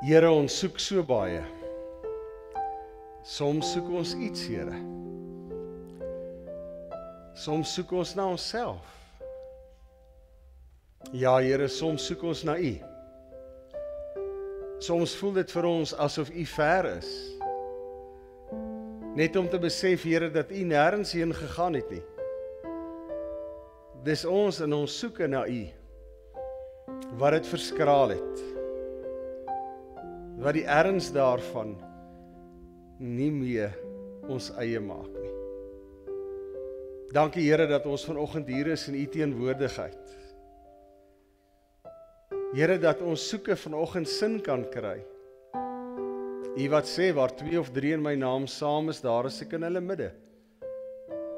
Here, ons soek so baie. Soms soek ons iets, Here. Soms soek ons na onsself. Ja, Here, soms soek ons na U. Soms voel dit vir ons asof U ver is. Net om te besef, Here, dat U nêrens heen gegaan het nie. Dis ons in ons soeke na U, wat dit verskraal het. Wat die erns daarvan nie meer ons eie maak nie. Dankie, Here, dat ons vanoggend hier is in U teenwoordigheid. Here, dat ons soeke vanoggend sin kan kry. U wat sê, waar 2 of 3 in my naam saam is, daar is ek in hulle midde.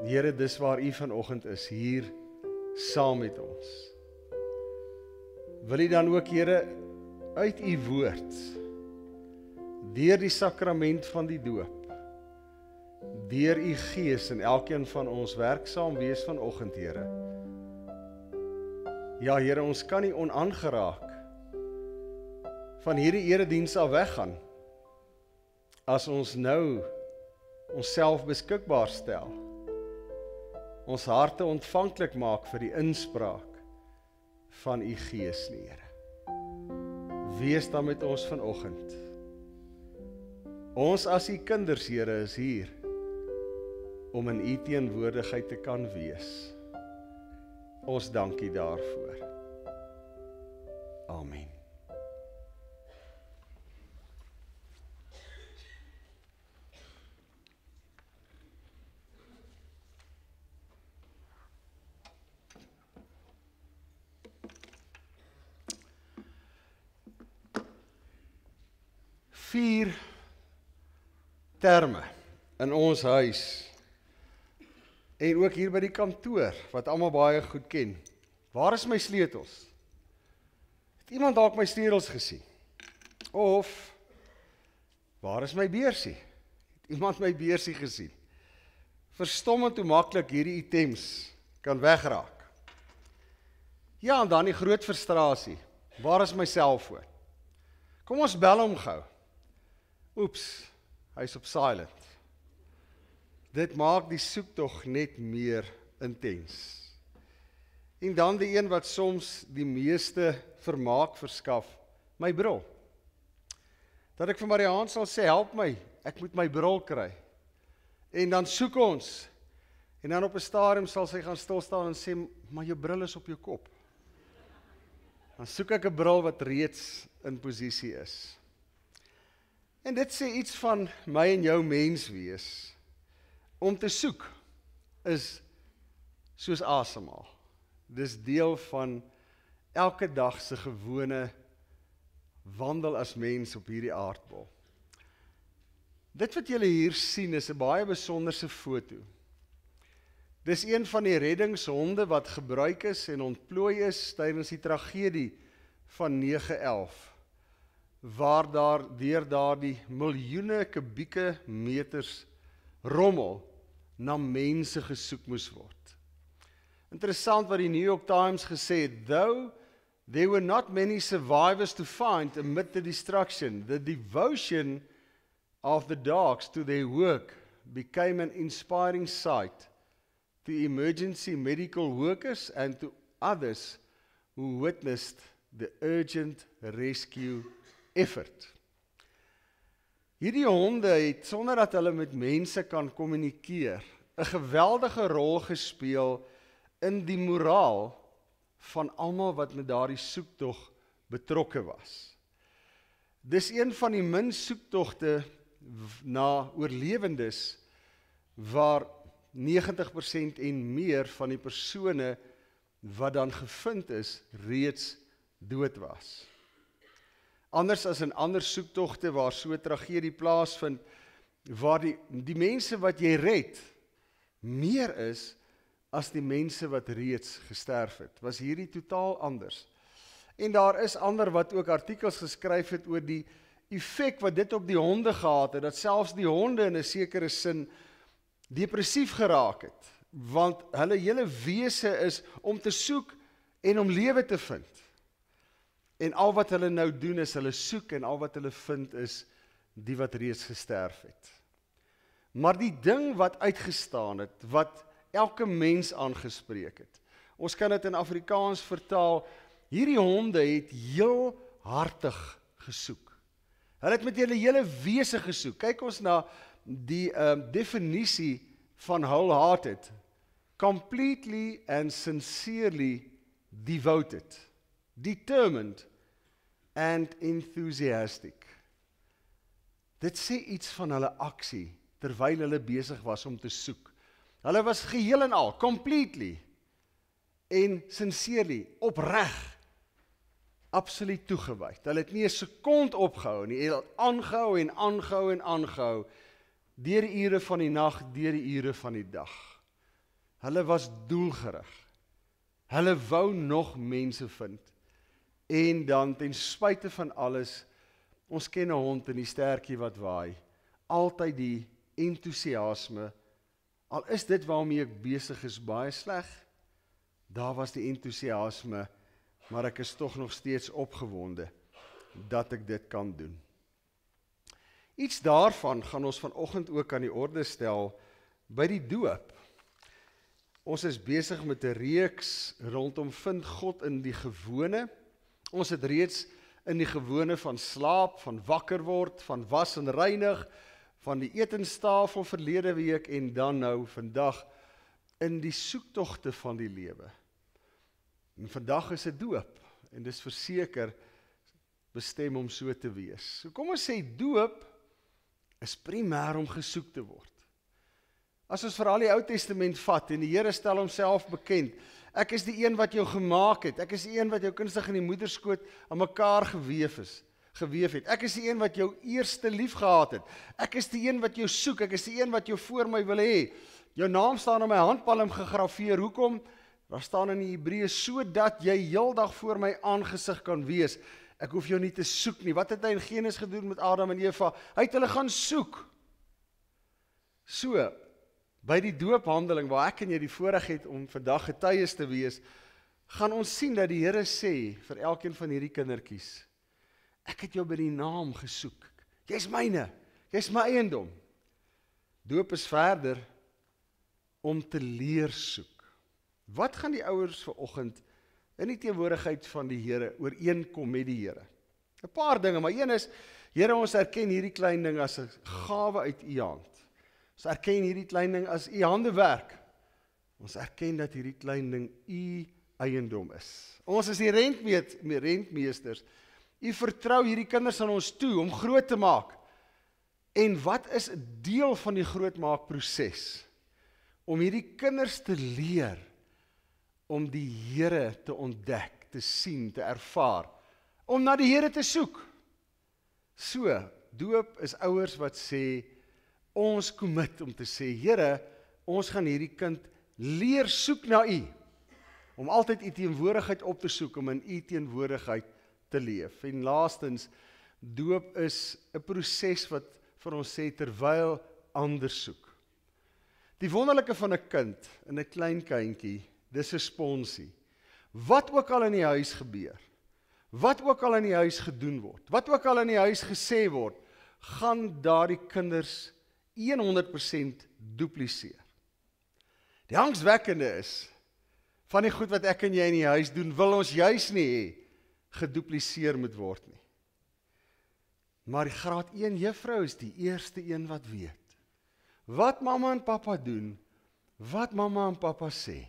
Here, dis waar U vanoggend is, hier saam met ons. Wil U dan ook, Here, uit U woord, deur die sakrament van die doop, deur U Gees in elkeen van ons werksaam wees vanoggend, Here. Ja, Here, ons kan nie onaangeraak van hierdie erediens af weggaan, as ons nou onsself beskikbaar stel, ons harte ontvanklik maak vir die inspraak van U Gees, Here. Wees dan met ons vanoggend. Ons as U kinders, Here, is hier om in U teenwoordigheid te kan wees. Ons dank U daarvoor. Amen. Vier terme in ons huis en ook hier by die kantoor, wat almal baie goed ken. Waar is my sleutels? Het iemand dalk my sleutels gesien? Of, waar is my beursie? Het iemand my beursie gesien? Verstommend hoe maklik hierdie items kan wegraak. Ja, en dan die groot frustrasie. Waar is my selfoon? Kom ons bel hom gou. Oeps, hy is op silent. Dit maak die soektog net meer intens. En dan die een wat soms die meeste vermaak verskaf, my bril. Dat ek vir Mariaan sal sê, help my, ek moet my bril kry. En dan soek ons, en dan op 'n stadium sal sy gaan stilstaan en sê, maar jou bril is op jou kop. Dan soek ek 'n bril wat reeds in posisie is. En dit sê iets van my en jou menswees. Om te soek is soos asemhaal. Dis deel van elke dag se gewone wandel as mens op hierdie aardbol. Dit wat julle hier sien is 'n baie besonderse foto. Dis een van die reddingshonde wat gebruik is en ontplooi is tydens die tragedie van 9/11. Waar daar deur daardie miljoene kubieke meters rommel na mense gesoek moes word. Interessant wat die New York Times gesê het, though there were not many survivors to find amid the destruction, the devotion of the dogs to their work became an inspiring sight to emergency medical workers and to others who witnessed the urgent rescue effort. Hierdie honde het, sonder dat hulle met mense kan kommunikeer, 'n geweldige rol gespeel in die moraal van almal wat met daardie soektog betrokke was. Dis een van die min soektogte na oorlewendes waar 90% en meer van die persone wat dan gevind is, reeds dood was. Anders as in ander soektogte waar so 'n tragedie plaasvind, waar die mense wat jy red, meer is as die mense wat reeds gesterf het. Was hierdie totaal anders. En daar is ander wat ook artikels geskryf het oor die effek wat dit op die honde gehad het, dat selfs die honde in 'n sekere sin depressief geraak het, want hulle hele wese is om te soek en om lewe te vind. En al wat hulle nou doen is, hulle soek en al wat hulle vind is, die wat reeds gesterf het. Maar die ding wat uitgestaan het, wat elke mens aangespreek het, ons kan dit in Afrikaans vertaal, hierdie honde het heel hartig gesoek. Hulle het met julle hele wese gesoek. Kyk ons na die definisie van wholehearted, completely and sincerely devoted, determined and enthusiastic. Dit sê iets van hulle aksie, terwyl hulle besig was om te soek. Hulle was geheel en al, completely, en sincerely, opreg, absoluut toegewyd. Hulle het nie 'n sekond opgehou nie, hulle het aangehou en aangehou en aangehou, deur die ure van die nag, deur die ure van die dag. Hulle was doelgerig. Hulle wou nog mense vind. En dan, ten spyte van alles, ons ken 'n hond in die stertjie wat waai, altyd die entoesiasme, al is dit waarmee ek besig is baie sleg, daar was die entoesiasme, maar ek is tog nog steeds opgewonde, dat ek dit kan doen. Iets daarvan gaan ons vanoggend ook aan die orde stel, by die doop. Ons is besig met 'n reeks rondom vind God in die gewone. Ons het reeds in die gewone van slaap, van wakker word, van was en reinig, van die etenstafel verlede week en dan nou vandag in die soektogte van die lewe. En vandag is 'n doop en dis verseker bestem om so te wees. So kom ons sê doop is primêr om gesoek te word. As ons veral die Ou Testament vat en die Here stel homself bekend, ek is die een wat jou gemaak het, ek is die een wat jou kunstig in die moederskoot aan mekaar geweef het, ek is die een wat jou eerste lief gehad het, ek is die een wat jou soek, ek is die een wat jou voor my wil hê, jou naam staan op my handpalm gegraveer, hoekom? Daar staan in die Hebreë, sodat jy heeldag voor my aangesig kan wees, ek hoef jou nie te soek nie. Wat het hy in Genesis gedoen met Adam en Eva? Hy het hulle gaan soek. So, by die doophandeling, waar ek en jy die voorreg het om vandag getuies te wees, gaan ons sien dat die Here sê, vir elkeen van hierdie kindertjies, ek het jou by die naam gesoek, jy's myne, jy's my eiendom. Doop is verder, om te leer soek. Wat gaan die ouers vanoggend in die teenwoordigheid van die Here ooreenkom met die Here? 'n Paar dinge, maar een is, Here, ons erken hierdie klein ding as 'n gawe uit U hand. Ons erken hierdie klein ding as U handewerk. Ons erken dat hierdie klein ding U eiendom is. Ons is die rentmeesters. U vertrou hierdie kinders aan ons toe om groot te maak. En wat is 'n deel van die grootmaakproses? Om hierdie kinders te leer om die Here te ontdek, te sien, te ervaar, om na die Here te soek. So, doop is ouers wat sê, ons commit om te sê, Here, ons gaan hierdie kind leer soek na U, om altyd U teenwoordigheid op te soek, om in U teenwoordigheid te leef. En laastens, doop is 'n proses wat vir ons sê, terwyl ander soek. Die wonderlike van 'n kind, en 'n klein kindjie, dis 'n sponsie. Wat ook al in die huis gebeur, wat ook al in die huis gedoen word, wat ook al in die huis gesê word, gaan daardie kinders 100% dupliseer. Die angswekkende is, van die goed wat ek en jy in die huis doen, wil ons juis nie hê, gedupliseer moet word nie. Maar die graad 1 juffrou is die eerste een wat weet. Wat mamma en pappa doen, wat mamma en pappa sê.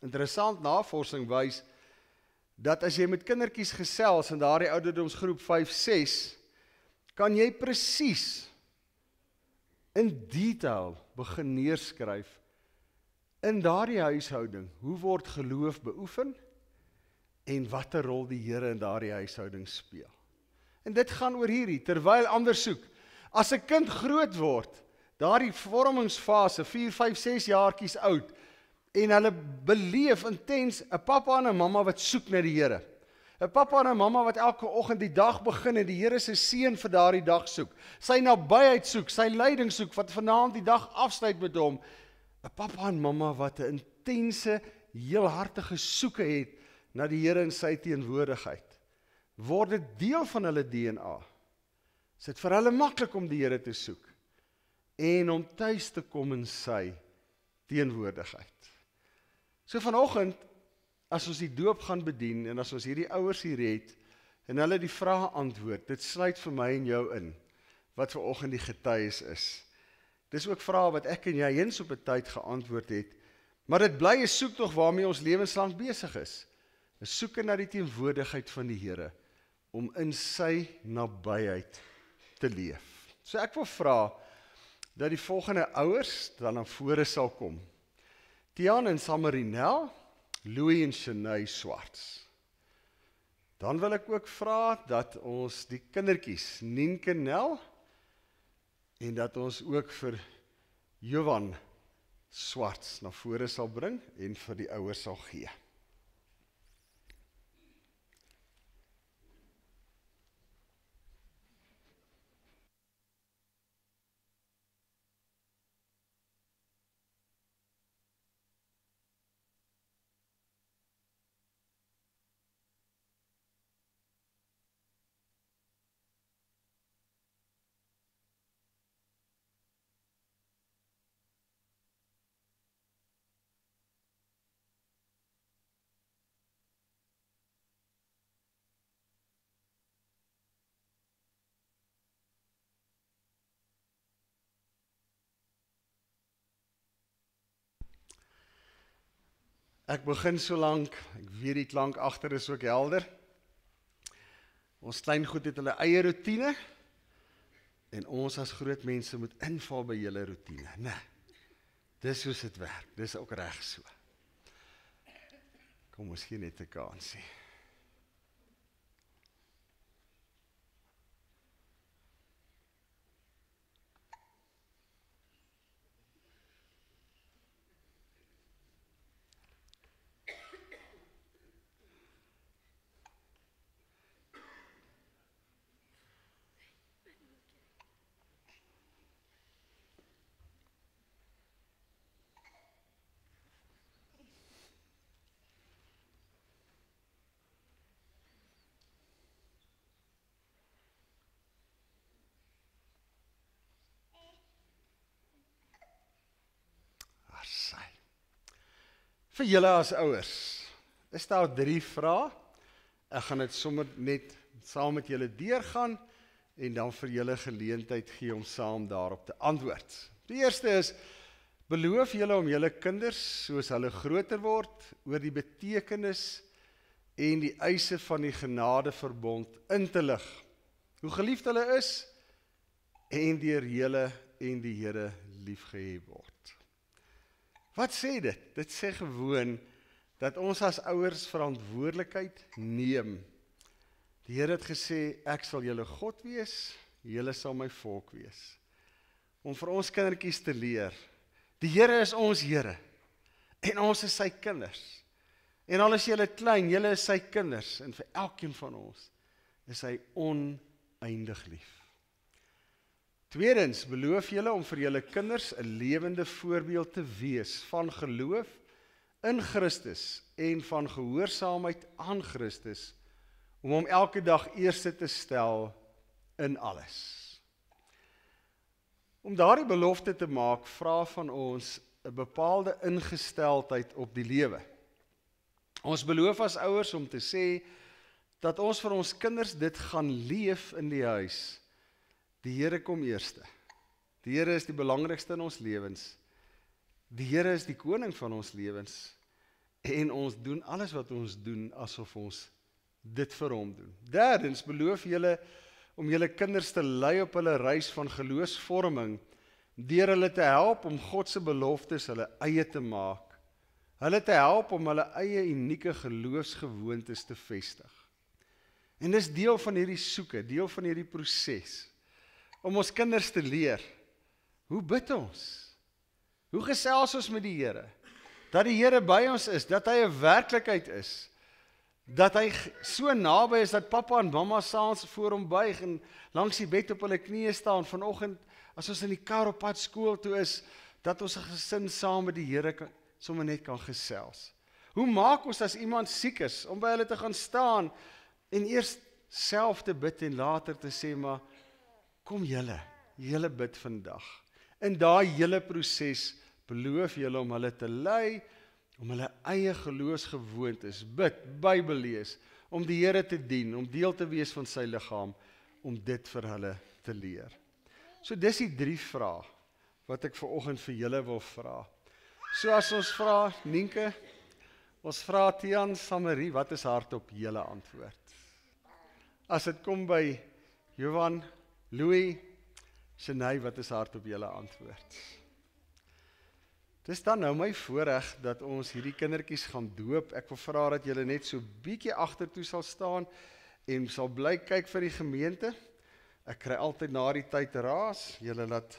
Interessant, navorsing wys, dat as jy met kindertjies gesels in daardie ouderdomsgroep 5-6, kan jy presies in detail begin neerskryf in daardie huishouding, hoe word geloof beoefen en watter rol die Here in daardie huishouding speel. En dit gaan oor hierdie, terwyl ander soek. As 'n kind groot word, daardie vormingsfase, 4, 5, 6 jaartjies oud, en hulle beleef intens 'n pappa en 'n mamma wat soek na die Here. 'n Pappa en 'n mamma wat elke oggend die dag begin en die Here se seën vir daardie dag soek. Sy nabyheid soek, sy leiding soek, wat vanaand die dag afsluit met hom. 'n Pappa en mamma wat 'n intense, heelhartige soeke het na die Here in sy teenwoordigheid. word dit deel van hulle DNA. Is dit vir hulle maklik om die Here te soek en om tuis te kom in sy teenwoordigheid. So vanoggend, as ons die doop gaan bedien en as ons hierdie ouers hier het en hulle die vrae antwoord, dit sluit vir my en jou in wat vanoggend die getuies is. Dis ook vrae wat ek en jy eens op 'n tyd geantwoord het, maar dit bly 'n soektog waarmee ons lewenslang besig is. 'n Soeke na die teenwoordigheid van die Here om in sy nabyheid te leef. So ek wil vra dat die volgende ouers dan na vore sal kom. Tiaan en Samarinel, Louis en Shanae Swarts. Dan wil ek ook vra dat ons die kindertjies, Nienke Nel, en dat ons ook vir Johan Swarts na vore sal bring en vir die ouers sal gee. Ek begin so lank, ek weet die klank agter is ook helder. Ons klein goed het hulle eie roetine, en ons as groot mense moet inval by julle roetine. Nee, dis soos dit werk, dis ook reg so. Kom ons gee net 'n kansie. Vir julle as ouers, is daar 3 vrae. Ek gaan dit sommer net saam met julle deurgaan en dan vir julle geleentheid gee om saam daarop te antwoord. Die eerste is, beloof julle om julle kinders, soos hulle groter word, oor die betekenis en die eise van die genadeverbond in te lig, hoe geliefd hulle is en deur julle en die Here liefgehê word. Wat sê dit? Dit sê gewoon dat ons as ouers verantwoordelikheid neem. Die Here het gesê, ek sal julle God wees, julle sal my volk wees. Om vir ons kindertjies te leer, die Here is ons Here, en ons is sy kinders. En al is julle klein, julle is sy kinders, en vir elkeen van ons is hy oneindig lief. Tweedens, beloof julle om vir julle kinders 'n lewende voorbeeld te wees van geloof in Christus en van gehoorsaamheid aan Christus, om hom elke dag eerste te stel in alles. Om daardie belofte te maak, vra van ons 'n bepaalde ingesteldheid op die lewe. Ons beloof as ouers om te sê dat ons vir ons kinders dit gaan leef in die huis. Die Here kom eerste. Die Here is die belangrikste in ons lewens. Die Here is die koning van ons lewens. En ons doen alles wat ons doen asof ons dit vir hom doen. Derdens, beloof julle om julle kinders te lei op hulle reis van geloofsvorming, deur hulle te help om God se beloftes hulle eie te maak. Hulle te help om hulle eie unieke geloofsgewoontes te vestig. En dis deel van hierdie soeke, deel van hierdie proses. Om ons kinders te leer, hoe bid ons? Hoe gesels ons met die Here? Dat die Here by ons is, dat hy 'n werklikheid is, dat hy so naby is, dat pappa en mamma saans voor hom buig en langs die bed op hulle knieë staan, vanoggend, as ons in die kar op pad skool toe is, dat ons 'n gesin saam met die Here sommer net kan gesels. Hoe maak ons as iemand siek is, om by hulle te gaan staan, en eers self te bid en later te sê, maar kom julle bid vandag. In daai hele proses beloof julle om hulle te lei, om hulle eie geloofsgewoontes, bid, Bybel lees, om die Here te dien, om deel te wees van sy liggaam, om dit vir hulle te leer. So dis die 3 vrae wat ek vanoggend vir julle wil vra. So as ons vra, Nienke, ons vra Tian, Samarie, wat is hardop julle antwoord? As dit kom by Johan, Louis, Shanay, wat is hardop julle antwoord? Dis dan nou my voorreg dat ons hierdie kindertjies gaan doop. Ek wil vra dat julle net so bietjie agtertoe sal staan en sal bly kyk vir die gemeente. Ek kry altyd na die tyd raas. Julle laat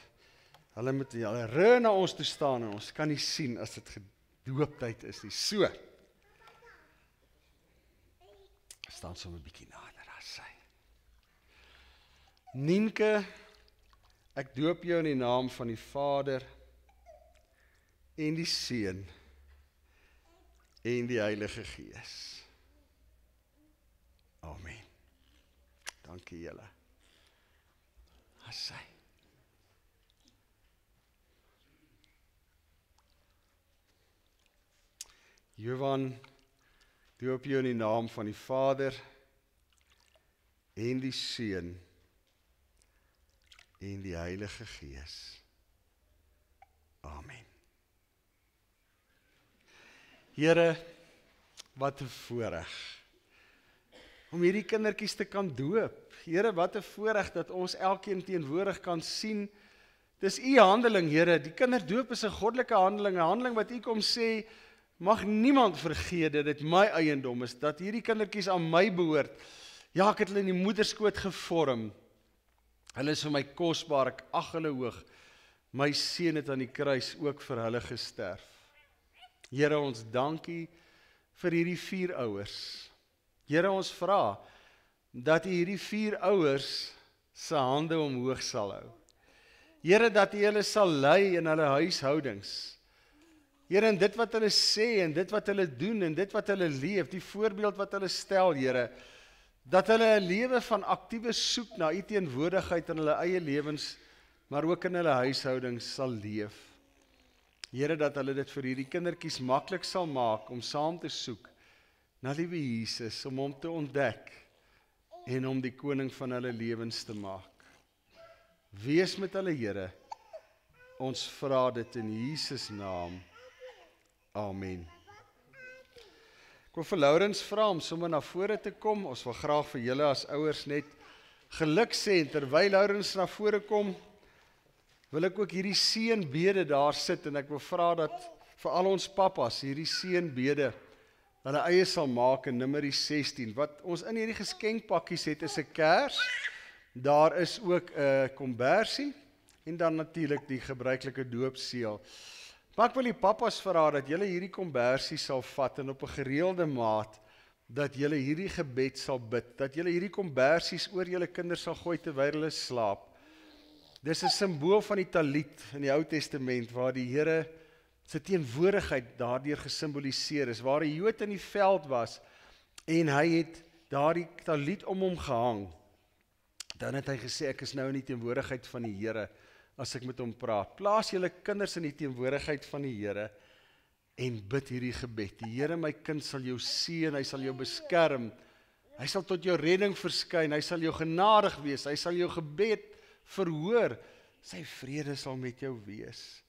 hulle ry na ons toe staan en ons kan nie sien as dit gedooptyd is nie. So. Staan so 'n bietjie nader as sy. Nienke, ek doop jou in die naam van die Vader en die Seun en die Heilige Gees. Amen. Dankie julle. As sy. Johan, doop jou in die naam van die Vader en die Seun en die Heilige Gees. Amen. Here, wat 'n voorreg om hierdie kindertjies te kan doop. Here, wat 'n voorreg dat ons elkeen teenwoordig kan sien. Dis u handeling, Here. Die kinderdoop is 'n goddelike handeling, 'n handeling wat u kom sê, mag niemand vergeet dat dit my eiendom is, dat hierdie kindertjies aan my behoort. Ja, ek het hulle in die moederskoot gevorm. Hulle is vir my kosbaar, ek ag hulle hoog. My seun het aan die kruis ook vir hulle gesterf. Here, ons dankie vir hierdie 4 ouers. Here, ons vra dat u hierdie 4 ouers se hande omhoog sal hou. Here, dat u hulle sal lei in hulle huishoudings. Here, in dit wat hulle sê en dit wat hulle doen en dit wat hulle leef, die voorbeeld wat hulle stel, Here, dat hulle 'n lewe van aktiewe soek na u teenwoordigheid in hulle eie lewens, maar ook in hulle huishoudings sal leef. Here, dat hulle dit vir hierdie kindertjies maklik sal maak om saam te soek na liewe Jesus, om hom te ontdek en om die koning van hulle lewens te maak. Wees met hulle, Here. Ons vra dit in Jesus naam. Amen. Ek wil vir Laurens vra om sommer na vore te kom. Ons wil graag vir julle as ouers net geluk sê. En terwyl Laurens na vore kom, wil ek ook hierdie seënbede daar sit. En ek wil vra dat vir al ons pappas hierdie seënbede hulle eie sal maak in Numeri 16. Wat ons in hierdie geskenkpakkies het is 'n kers. Daar is ook 'n kombersie en dan natuurlik die gebruikelike doopseël. Maar ek wil die pappas vra dat julle hierdie kombersie sal vat en op 'n gereelde maat dat julle hierdie gebed sal bid, dat julle hierdie kombersies oor julle kinders sal gooi terwyl hulle slaap. Dis 'n simbool van die talit in die Ou Testament waar die Here se teenwoordigheid daardeur gesimboliseer is, waar 'n Jood in die veld was en hy het daardie talit om hom gehang. Dan het hy gesê, ek is nou in die teenwoordigheid van die Here as ek met hom praat. Plaas julle kinders in die teenwoordigheid van die Here en bid hierdie gebed. Die Here, my kind, sal jou seën, hy sal jou beskerm, hy sal tot jou redding verskyn, hy sal jou genadig wees, hy sal jou gebed verhoor, sy vrede sal met jou wees.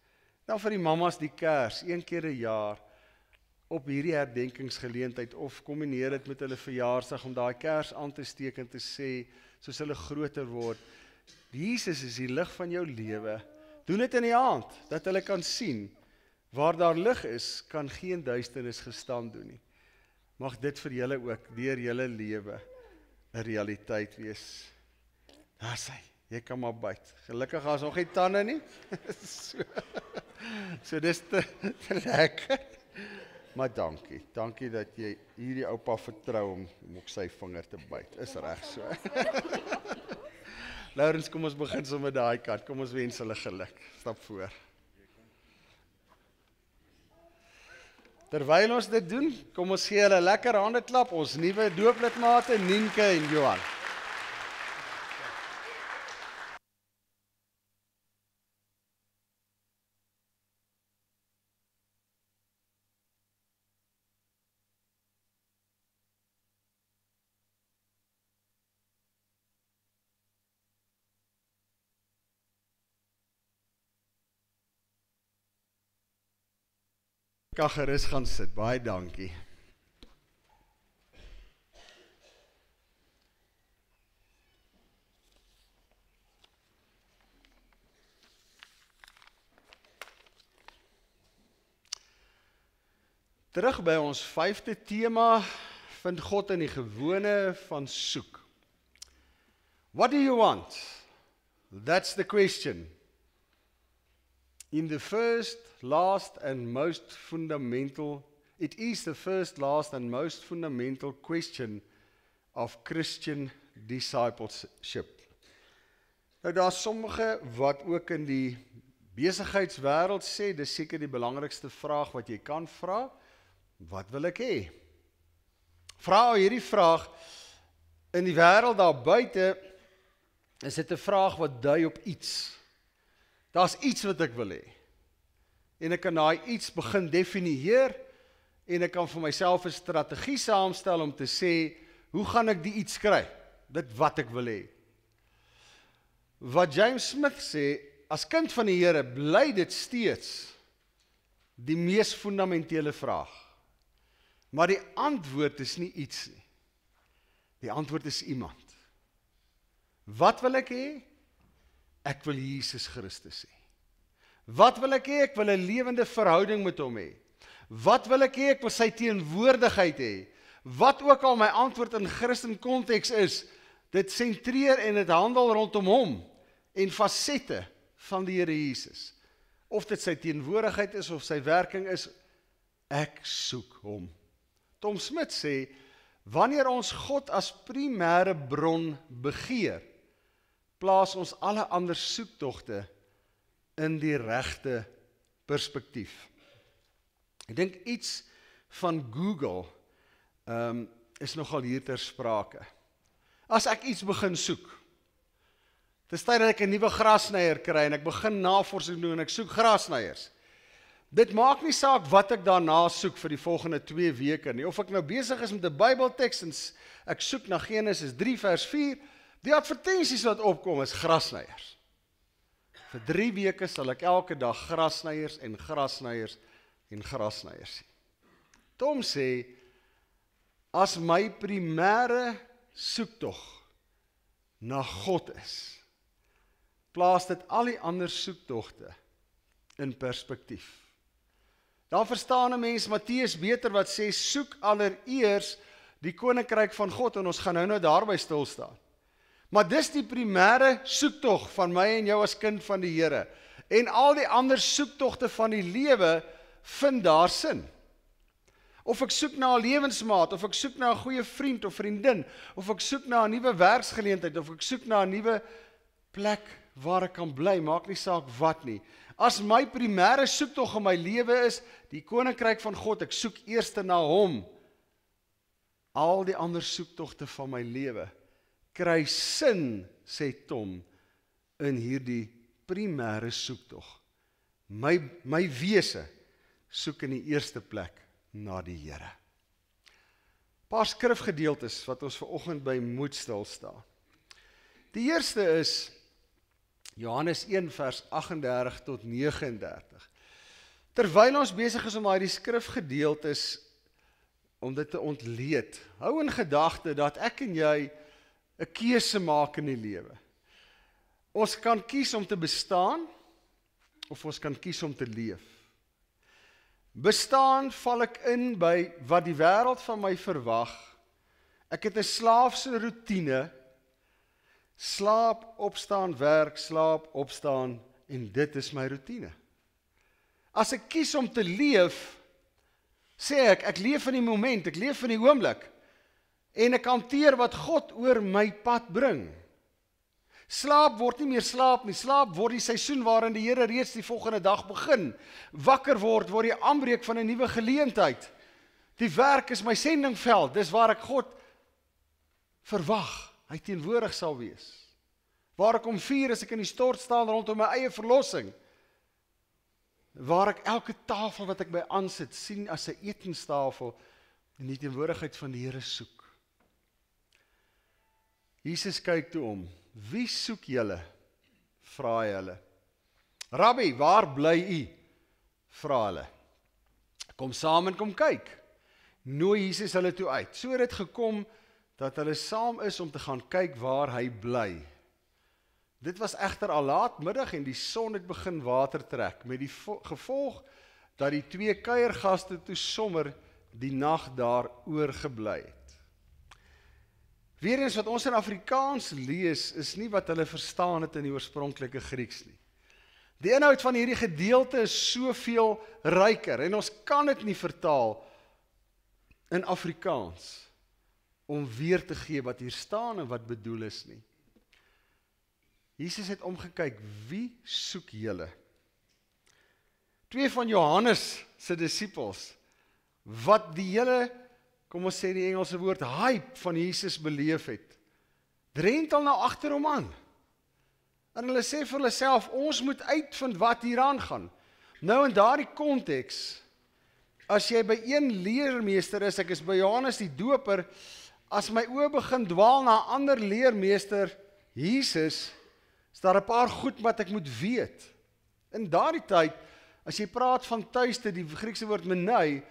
Nou vir die mamas die kers, 1 keer 'n jaar, op hierdie herdenkingsgeleentheid, of kombineer dit met hulle verjaarsdag, om daai kers aan te steek en te sê, soos hulle groter word, Jesus is die lig van jou lewe. Doen dit in die aand, dat hulle kan sien, waar daar lig is, kan geen duisternis gestand doen nie. Mag dit vir julle ook, deur julle lewe, 'n realiteit wees. Daar sê, jy kan maar byt. Gelukkig as nog nie tande nie. so dis te lekker. Maar dankie dat jy hierdie oupa vertrou om op sy vinger te byt. Is reg so. Laurens, kom ons begin sommer daai kant. Kom ons wens hulle geluk. Stap voor. Terwyl ons dit doen, kom ons gee hulle lekker hande klap, ons nuwe dooplidmate Nienke en Johan. Kan gerus gaan sit, baie dankie. Terug by ons 5de tema, vind God in die gewone van soek. What do you want? That's the question. In the first, last and most fundamental, it is the first, last and most fundamental question of Christian discipleship. Nou daar is sommige wat ook in die besigheidswêreld sê, dis seker die belangrikste vraag wat jy kan vra, wat wil ek hê? Vra hierdie vraag, in die wêreld daar buite, is dit 'n vraag wat dui op iets. Daar's iets wat ek wil hê. En ek kan daai iets begin definieer, en ek kan vir myself 'n strategie saamstel om te sê, hoe gaan ek die iets kry? Dit wat ek wil hê. Wat James Smith sê, as kind van die Here, bly dit steeds die mees fundamentele vraag. Maar die antwoord is nie iets nie. Die antwoord is iemand. Wat wil ek hê? Ek wil Jesus Christus hê. Wat wil ek hê? Ek wil 'n lewende verhouding met hom hê. Wat wil ek hê? Ek wil sy teenwoordigheid hê. Wat ook al my antwoord in Christen konteks is, dit sentreer en dit handel rondom hom en fasette van die Here Jesus. Of dit sy teenwoordigheid is of sy werking is, ek soek hom. Tom Smith sê, wanneer ons God as primêre bron begeer, plaas ons alle ander soektogte in die regte perspektief. Ek dink iets van Google is nogal hier ter sprake. As ek iets begin soek, dis tyd dat ek 'n nuwe grasnyer kry en ek begin navorsing doen en ek soek grasnyers. Dit maak nie saak wat ek daarna soek vir die volgende 2 weke nie. Of ek nou besig is met 'n Bybelteks en ek soek na Genesis 3 vers 4, die advertensies wat opkom is grasnyers. Vir 3 weke sal ek elke dag grasnyers en grasnyers en grasnyers sien. Tom sê, as my primêre soektog na God is, plaas dit al die ander soektogte in perspektief. Dan verstaan 'n mens Matteus beter wat sê, soek allereers die koninkryk van God, en ons gaan nou daarby stil staan. Maar dis die primêre soektog van my en jou as kind van die Here. En al die ander soektogte van die lewe vind daar sin. Of ek soek na 'n lewensmaat, of ek soek na 'n goeie vriend of vriendin, of ek soek na 'n nuwe werksgeleentheid, of ek soek na 'n nuwe plek waar ek kan bly, maak nie saak wat nie. As my primêre soektog in my lewe is, die koninkryk van God, ek soek eers na hom, al die ander soektogte van my lewe kry sin, sê Tom, in hierdie primêre soektog. My wese soek in die eerste plek na die Here. Paar skrifgedeeltes wat ons vanoggend by moet stil staan. Die eerste is Johannes 1 vers 38 tot 39. Terwyl ons besig is om hierdie skrifgedeeltes om dit te ontleed, hou in gedagte dat ek en jy 'n keuse maak in die lewe. Ons kan kies om te bestaan, of ons kan kies om te leef. Bestaan val ek in by wat die wêreld van my verwag. Ek het 'n slaafse roetine, slaap, opstaan, werk, slaap, opstaan, en dit is my roetine. As ek kies om te leef, sê ek leef in die moment, ek leef in die oomblik, en ek hanteer wat God oor my pad bring. Slaap word nie meer slaap nie, slaap word die seisoen waarin die Here reeds die volgende dag begin. Wakker word die aanbreek van 'n nuwe geleentheid. Die werk is my sendingveld, dis waar ek God verwag, hy teenwoordig sal wees. Waar ek om 4 as ek in die stort staan rondom my eie verlossing. Waar ek elke tafel wat ek by aansit sien as 'n etenstafel en die teenwoordigheid van die Here soek. Jesus kyk toe om. Wie soek julle? Vra hy hulle. Rabbi, waar bly u? Vra hulle. Kom saam en kom kyk. Nooi Jesus hulle toe uit. So het dit gekom dat hulle saam is om te gaan kyk waar hy bly. Dit was egter al laatmiddag en die son het begin water trek, met die gevolg dat die 2 kuiergaste toe sommer die nag daar oorgebly het. Weereens wat ons in Afrikaans lees, is nie wat hulle verstaan het in die oorspronklike Grieks nie. Die inhoud van hierdie gedeelte is soveel ryker, en ons kan dit nie vertaal in Afrikaans, om weer te gee wat hier staan en wat bedoel is nie. Jesus het omgekyk, wie soek julle? 2 van Johannes se disippels, wat die hele, kom ons sê die Engelse woord, hype van Jesus beleef het, drentel nou agter hom aan. En hulle sê vir hulle self, ons moet uitvind wat hier aangaan. Nou in daardie konteks, as jy by een leermeester is, ek is by Johannes die Doper, as my oë begin dwaal na 'n ander leermeester, Jesus, is daar 'n paar goed wat ek moet weet. In daardie tyd, as jy praat van tuiste, die Griekse woord menai,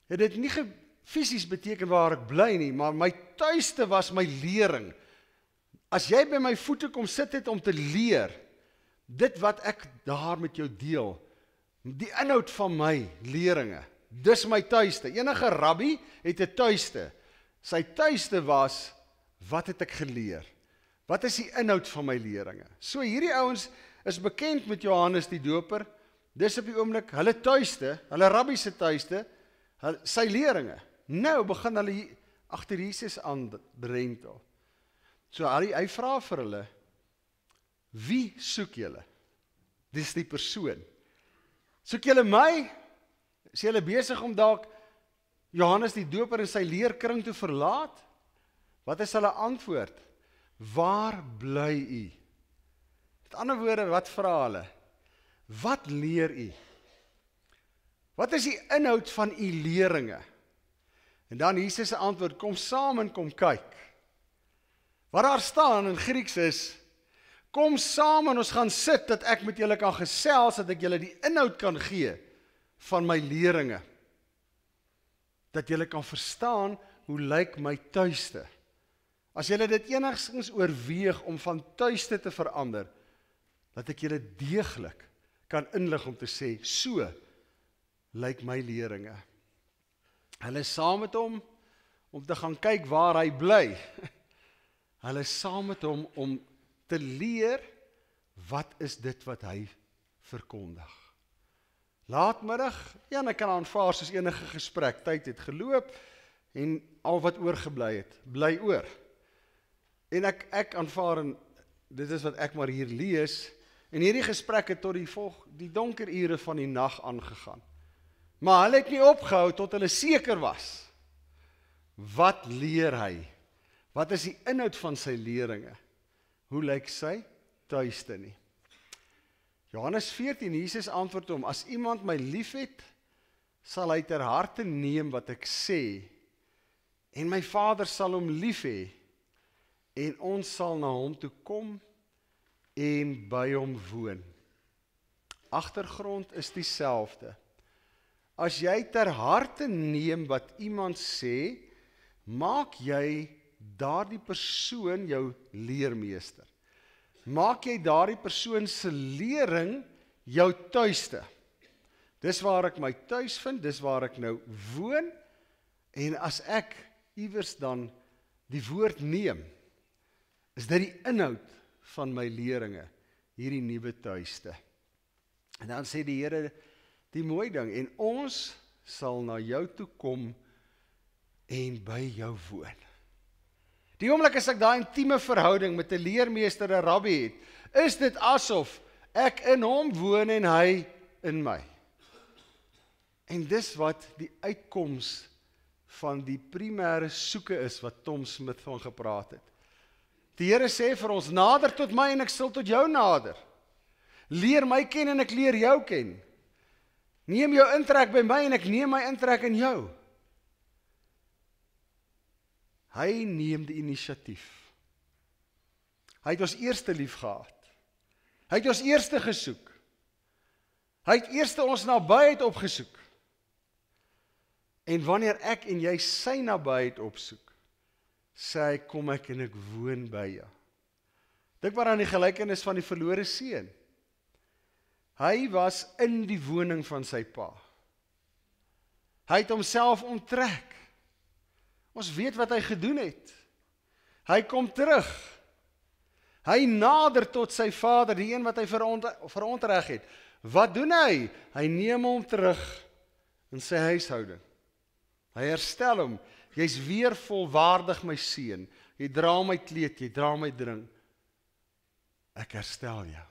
het dit nie fisies beteken waar ek bly nie, maar my tuiste was my lering. As jy by my voete kom sit het om te leer, dit wat ek daar met jou deel, die inhoud van my leringe, dis my tuiste. Enige rabbi het 'n tuiste. Sy tuiste was, wat het ek geleer? Wat is die inhoud van my leringe? So hierdie ouens is bekend met Johannes die Doper, dis op die oomblik, hulle tuiste, hulle rabbi se tuiste, sy leringe. Nou begin hulle agter Jesus aan drentel. So hy vra vir hulle, wie soek julle? Dis die persoon. Soek julle my? Is julle besig om dalk Johannes die Doper in sy leerkring te verlaat? Wat is hulle antwoord? Waar bly u? Met ander woorde, wat vra hulle? Wat leer u? Wat is die inhoud van u leringe? En dan Jesus se antwoord, kom saam en kom kyk. Wat daar staan in Grieks is, kom saam en ons gaan sit, dat ek met julle kan gesels, dat ek julle die inhoud kan gee van my leringe. Dat julle kan verstaan, hoe lyk my tuiste. As julle dit enigstens oorweeg om van tuiste te verander, dat ek julle deeglik kan inlig om te sê, so lyk my leringe. Hulle is saam met hom, om te gaan kyk waar hy bly. Hulle is saam met hom om te leer, wat is dit wat hy verkondig. Laatmiddag, ja, ek kan aanvaar soos enige gesprek, tyd het geloop, en al wat oorgebly het, bly oor. En ek aanvaar, en dit is wat ek maar hier lees, en hierdie gesprek het tot die donker ure van die nag aangegaan. Maar hulle het nie opgehou tot hulle seker was. Wat leer hy? Wat is die inhoud van sy leringe? Hoe lyk sy tuiste nie? Johannes 14, Jesus antwoord hom, as iemand my liefhet, sal hy ter harte neem wat ek sê, en my Vader sal hom lief hê, en ons sal na hom toe kom, en by hom woon. Agtergrond is dieselfde. As jy ter harte neem wat iemand sê, maak jy daardie persoon jou leermeester. Maak jy daardie persoon se lering jou tuiste. Dis waar ek my tuis vind, dis waar ek nou woon, en as ek iewers dan die woord neem, is dit die inhoud van my leringe, hierdie nuwe tuiste. En dan sê die Here die mooi ding, en ons sal na jou toe kom en by jou woon. Die oomblik as ek daai intieme verhouding met 'n leermeester, 'n rabbi het, is dit asof ek in hom woon en hy in my. En dis wat die uitkoms van die primêre soeke is wat Tom Smith van gepraat het. Die Here sê vir ons, nader tot my en ek sal tot jou nader. Leer my ken en ek leer jou ken. Neem jou intrek by my en ek neem my intrek in jou. Hy neem die inisiatief. Hy het ons eerste lief gehad. Hy het ons eerste gesoek. Hy het eerste ons nabyheid opgesoek. En wanneer ek en jy sy nabyheid opsoek, sê hy, kom ek en ek woon by jou. Dink maar aan die gelykenis van die verlore seun. Hy was in die woning van sy pa. Hy het homself onttrek. Ons weet wat hy gedoen het. Hy kom terug. Hy nader tot sy vader, die een wat hy verontreg het. Wat doen hy? Hy neem hom terug in sy huishouding. Hy herstel hom. Jy's weer volwaardig my seun. Jy dra my kleed, jy dra my drink. Ek herstel jou.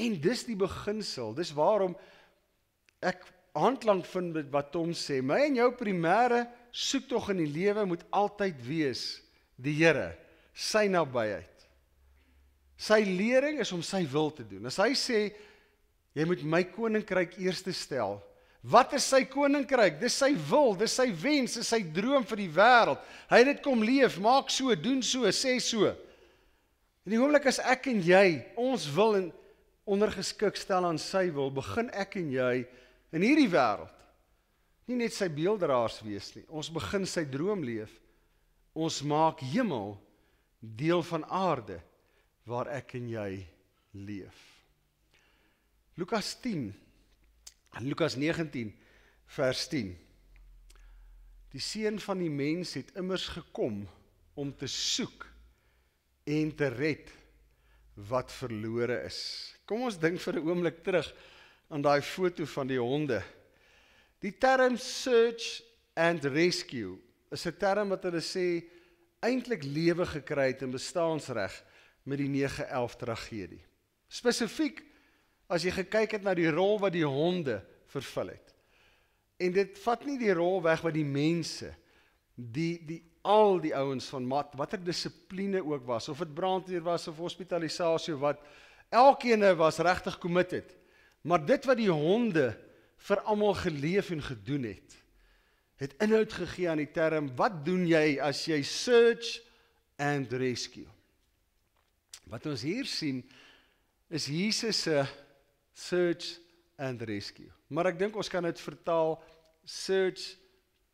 En dis die beginsel, dis waarom ek handklank vind met wat Tom sê, my en jou primêre soektog in die lewe moet altyd wees, die Here, sy nabyheid. Sy lering is om sy wil te doen. As hy sê, jy moet my koninkryk eerste stel, wat is sy koninkryk? Dis sy wil, dis sy wens, dis sy droom vir die wêreld. Hy het dit kom leef, maak so, doen so, sê so. En die oomblik as ek en jy, ons wil en ondergeskik stel aan sy wil, begin ek en jy in hierdie wêreld nie net sy beelddraers wees nie. Ons begin sy droom leef. Ons maak hemel deel van aarde waar ek en jy leef. Lukas 19 vers 10. Die seun van die mens het immers gekom om te soek en te red wat verlore is. Kom ons dink vir 'n oomblik terug aan daai foto van die honde. Die term search and rescue is 'n term wat hulle sê eintlik lewe gekry het en bestaansreg met die 9/11 tragedie. Spesifiek as jy gekyk het na die rol wat die honde vervul het. En dit vat nie die rol weg wat die mense, al die ouens van watter dissipline ook was, of dit brandweer was of hospitalisasie, wat elkeen was regtig committed. Maar dit wat die honde vir almal geleef en gedoen het inhoud gegee aan die term, wat doen jy as jy search and rescue? Wat ons hier sien, is Jesus se search and rescue. Maar ek dink ons kan dit vertaal, search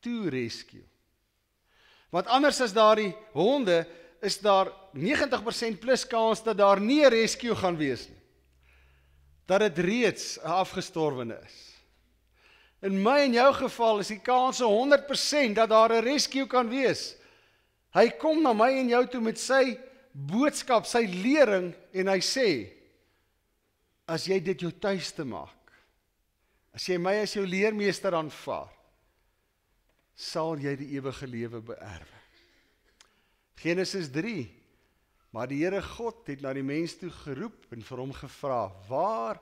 to rescue. Want anders as daar die honde, is daar 90% plus kans dat daar nie 'n rescue gaan wees nie. Dat dit reeds 'n afgestorwene is. In my en jou geval is die kans 100% dat daar 'n rescue kan wees. Hy kom na my en jou toe met sy boodskap, sy lering, en hy sê, as jy dit jou tuiste maak, as jy my as jou leermeester aanvaar, sal jy die ewige lewe beerwe. Genesis 3, maar die Here God het na die mens toe geroep en vir hom gevra, waar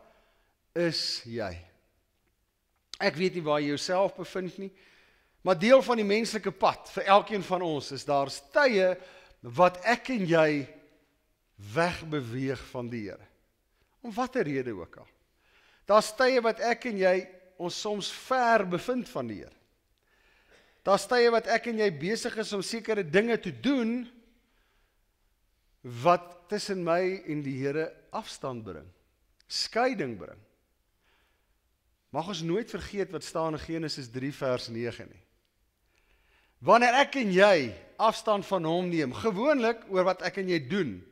is jy? Ek weet nie waar jy jouself bevind nie, maar deel van die menslike pad vir elkeen van ons is daar tye wat ek en jy wegbeweeg van die Here. Om watter rede ook al. Daar's tye wat ek en jy ons soms ver bevind van die Here. Daar's tye wat ek en jy besig is om sekere dinge te doen wat tussen my en die Here afstand bring, skeiding bring. Mag ons nooit vergeet wat staan in Genesis 3 vers 9 nie. Wanneer ek en jy afstand van hom neem, gewoonlik oor wat ek en jy doen,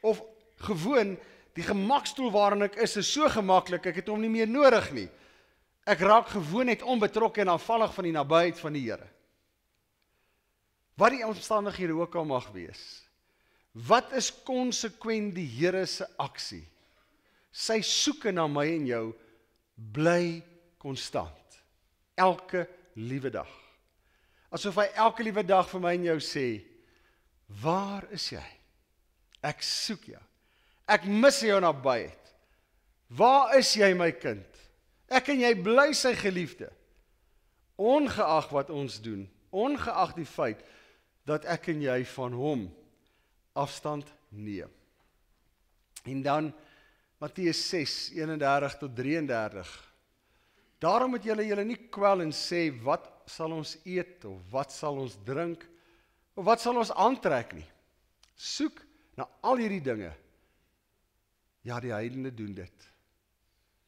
of gewoon die gemakstoel waarin ek is so gemaklik, ek het hom nie meer nodig nie. Ek raak gewoon net onbetrokke en afvallig van die nabyheid van die Here. Wat die omstandighede ook al mag wees. Wat is konsekwent die Here se aksie? Sy soeke na my en jou bly konstant. Elke liewe dag. Asof hy elke liewe dag vir my en jou sê, waar is jy? Ek soek jou. Ek mis jou nabyheid. Waar is jy, my kind? Ek en jy bly sy geliefde. Ongeag wat ons doen, ongeag die feit dat ek en jy van hom afstand neem. En dan Matteus 6, 31 tot 33. Daarom moet julle nie kwel en sê, wat sal ons eet, of wat sal ons drink, of wat sal ons aantrek nie. Soek na al hierdie dinge. Ja, die heidene doen dit.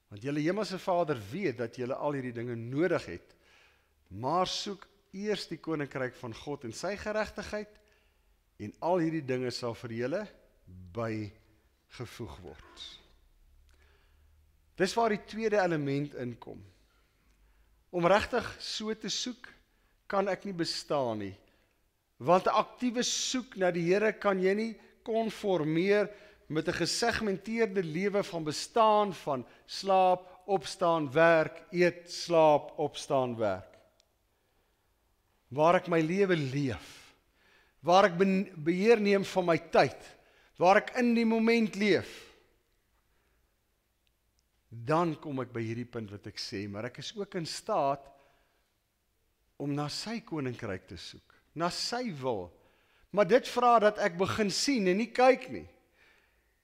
Want julle hemelse Vader weet dat julle al hierdie dinge nodig het, maar soek eers die koninkryk van God en sy geregtigheid, en al hierdie dinge sal vir julle bygevoeg word. Dis waar die tweede element inkom. Om regtig so te soek, kan ek nie bestaan nie. Want 'n aktiewe soek na die Here kan jy nie konformeer met 'n gesegmenteerde lewe van bestaan, van slaap, opstaan, werk, eet, slaap, opstaan, werk. Waar ek my lewe leef, waar ek beheer neem van my tyd, waar ek in die moment leef, dan kom ek by hierdie punt wat ek sê, maar ek is ook in staat om na sy koninkryk te soek, na sy wil. Maar dit vra dat ek begin sien en nie kyk nie.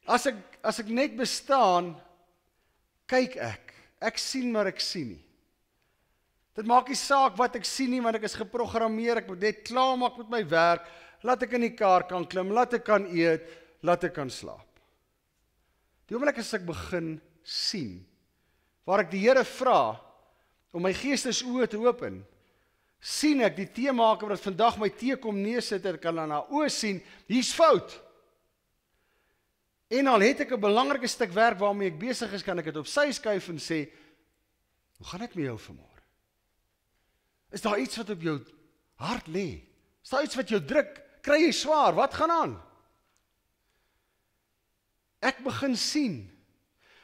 As ek net bestaan, kyk ek. Ek sien, maar ek sien nie. Dit maak nie saak wat ek sien nie, want ek is geprogrammeer, ek moet net klaarmaak met my werk, laat ek in die kar kan klim, laat ek kan eet, laat ek kan slaap. Die oomblik as ek begin sien, waar ek die Here vra om my geestesoë te open, sien ek die teemaker wat vandag my tee kom neersit, ek kan aan haar oë sien, hier's fout. En al het ek 'n belangrike stuk werk waarmee ek besig is, kan ek dit op sy skuif en sê, hoe gaan dit met jou vanmôre? Is daar iets wat op jou hart lê? Is daar iets wat jou druk? Kry jy swaar? Wat gaan aan? Ek begin sien.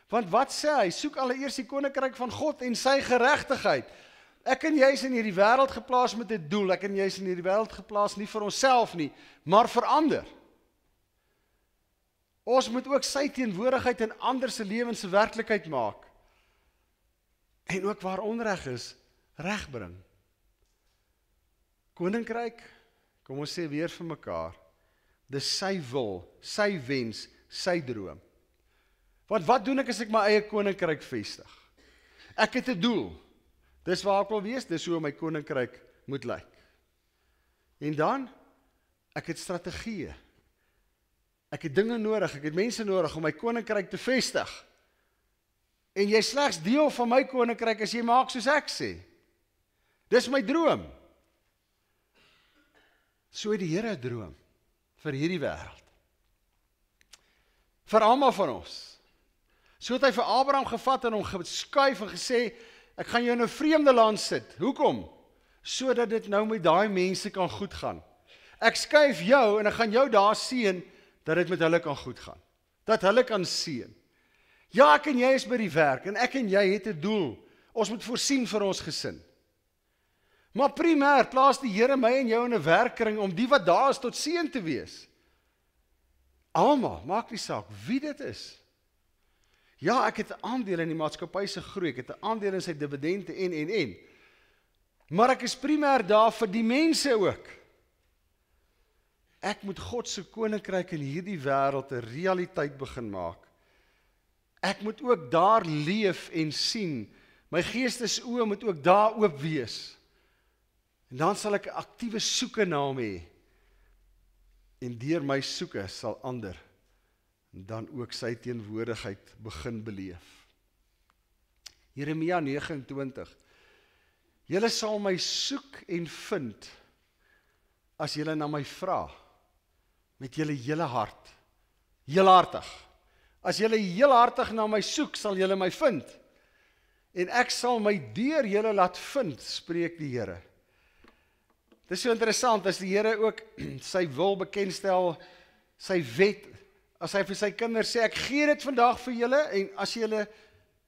Want wat sê hy? Soek alleeers die koninkryk van God en sy geregtigheid. Ek en jy is in hierdie wêreld geplaas met 'n doel. Ek en jy is in hierdie wêreld geplaas nie vir onsself nie, maar vir ander. Ons moet ook sy teenwoordigheid in ander se lewens se werklikheid maak. En ook waar onreg is, regbring. Koninkryk, kom ons sê weer vir mekaar, dis sy wil, sy wens, sy droom. Want wat doen ek as ek my eie koninkryk vestig? Ek het 'n doel. Dis waar ek wil wees, dis hoe my koninkryk moet lyk. En dan, ek het strategieë. Ek het dinge nodig, ek het mense nodig om my koninkryk te vestig. En jy slegs deel van my koninkryk as jy maak soos ek sê. Dis my droom. So het die Here 'n droom vir hierdie wêreld. Vir almal van ons. So het hy vir Abraham gevat en hom geskuif en gesê, ek gaan jou in 'n vreemde land sit. Hoekom? Sodat dit nou met daai mense kan goed gaan. Ek skuif jou en ek gaan jou daar seën, dat dit met hulle kan goed gaan. Dat hulle kan seën. Ja, ek en jy is by die werk en ek en jy het 'n doel. Ons moet voorsien vir ons gesin. Maar primêr plaas die Here my en jou in 'n werkkring om die wat daar is tot seën te wees. Almal, maak nie saak wie dit is. Ja, ek het 'n aandeel in die maatskappy se groei, ek het 'n aandeel in sy dividende en. Maar ek is primêr daar vir die mense ook. Ek moet God se koninkryk in hierdie wêreld 'n realiteit begin maak. Ek moet ook daar leef en sien. My geestesoë moet ook daar oop wees. En dan sal ek 'n aktiewe soeke na hom hê. En deur my soeke sal ander dan ook sy teenwoordigheid begin beleef. Jeremia 29. Julle sal my soek en vind as julle na my vra met julle hele hart. Heelhartig. As julle heelhartig na my soek, sal julle my vind. En ek sal my deur julle laat vind, spreek die Here. Dit is so interessant as die Here ook sy wil bekendstel, sy wet, as hy vir sy kinders sê, ek gee dit vandag vir julle, en as julle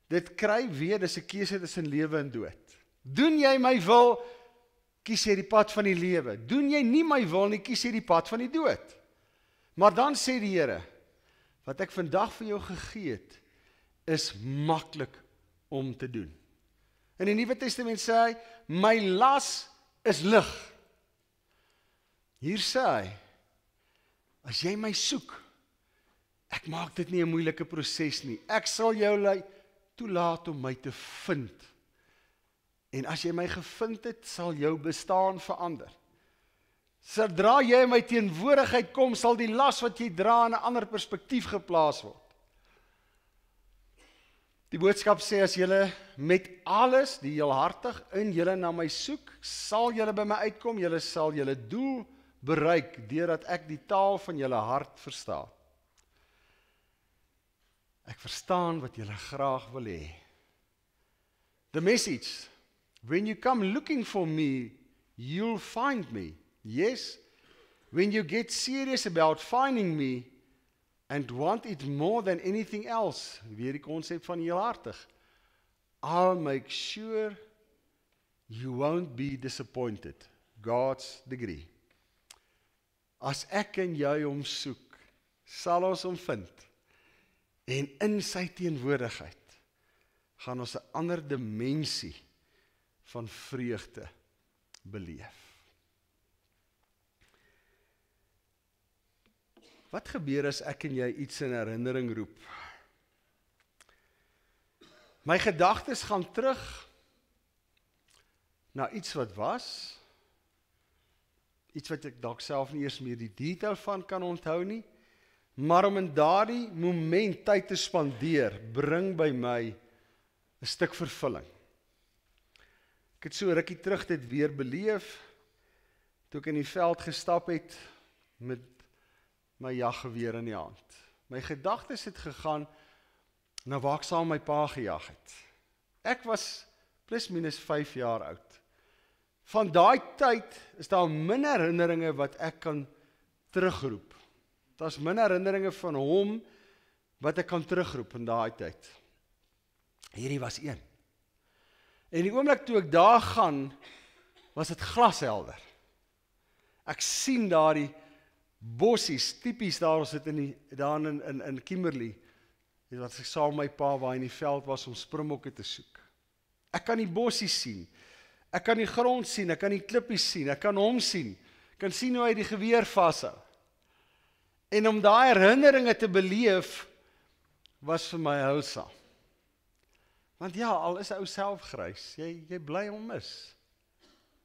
dit kry, weet, dis 'n keuse tussen lewe en dood. Doen jy my wil, kies jy die pad van die lewe. Doen jy nie my wil nie, kies jy die pad van die dood. Maar dan sê die Here, wat ek vandag vir jou gegee het, is maklik om te doen. In die Nuwe Testament sê hy, my las is lig. Hier sê hy, as jy my soek, ek maak dit nie 'n moeilike proses nie. Ek sal jou toelaat om my te vind. En as jy my gevind het, sal jou bestaan verander. Sodra jy in my teenwoordigheid kom, sal die las wat jy dra in 'n ander perspektief geplaas word. Die boodskap sê, as julle met alles, die heelhartig in julle na my soek, sal julle by my uitkom, julle sal julle doel bereik, deurdat ek die taal van julle hart verstaan. Ek verstaan wat julle graag wil hê. The message, when you come looking for me, you'll find me. Yes, when you get serious about finding me, and want it more than anything else, weer die konsep van heelhartig, I'll make sure you won't be disappointed. God's degree. As ek en jy hom soek, sal ons hom vind, en in sy teenwoordigheid, gaan ons 'n ander dimensie van vreugde beleef. Wat gebeur as ek en jy iets in herinnering roep? My gedagtes gaan terug na iets wat was, iets wat ek dalk self nie eers meer die detail van kan onthou nie, maar om in daardie moment tyd te spandeer, bring by my 'n stuk vervulling. Ek het so rukkie terug dit weer beleef, toe ek in die veld gestap het, met my jaggeweer in die hand. My gedagtes het gegaan na waar ek saam my pa gejag het. Ek was plus minus 5 jaar oud. Van daai tyd is daar min herinneringe wat ek kan terugroep. Daar's min herinneringe van hom wat ek kan terugroep in daai tyd. Hierdie was een. En die oomblik toe ek daar gaan, was dit glashelder. Ek sien daardie bossies, typies daar, ons het daar in Kimberley, wat ek saam my pa waar in die veld was om springbokke te soek. Ek kan die bossies sien, ek kan die grond sien, ek kan die klippies sien, ek kan hom sien, ek kan sien hoe hy die geweer vashou. En om daai herinneringe te beleef, was vir my hulsaam. Want ja, al is 'n ou self grys, jy bly hom mis.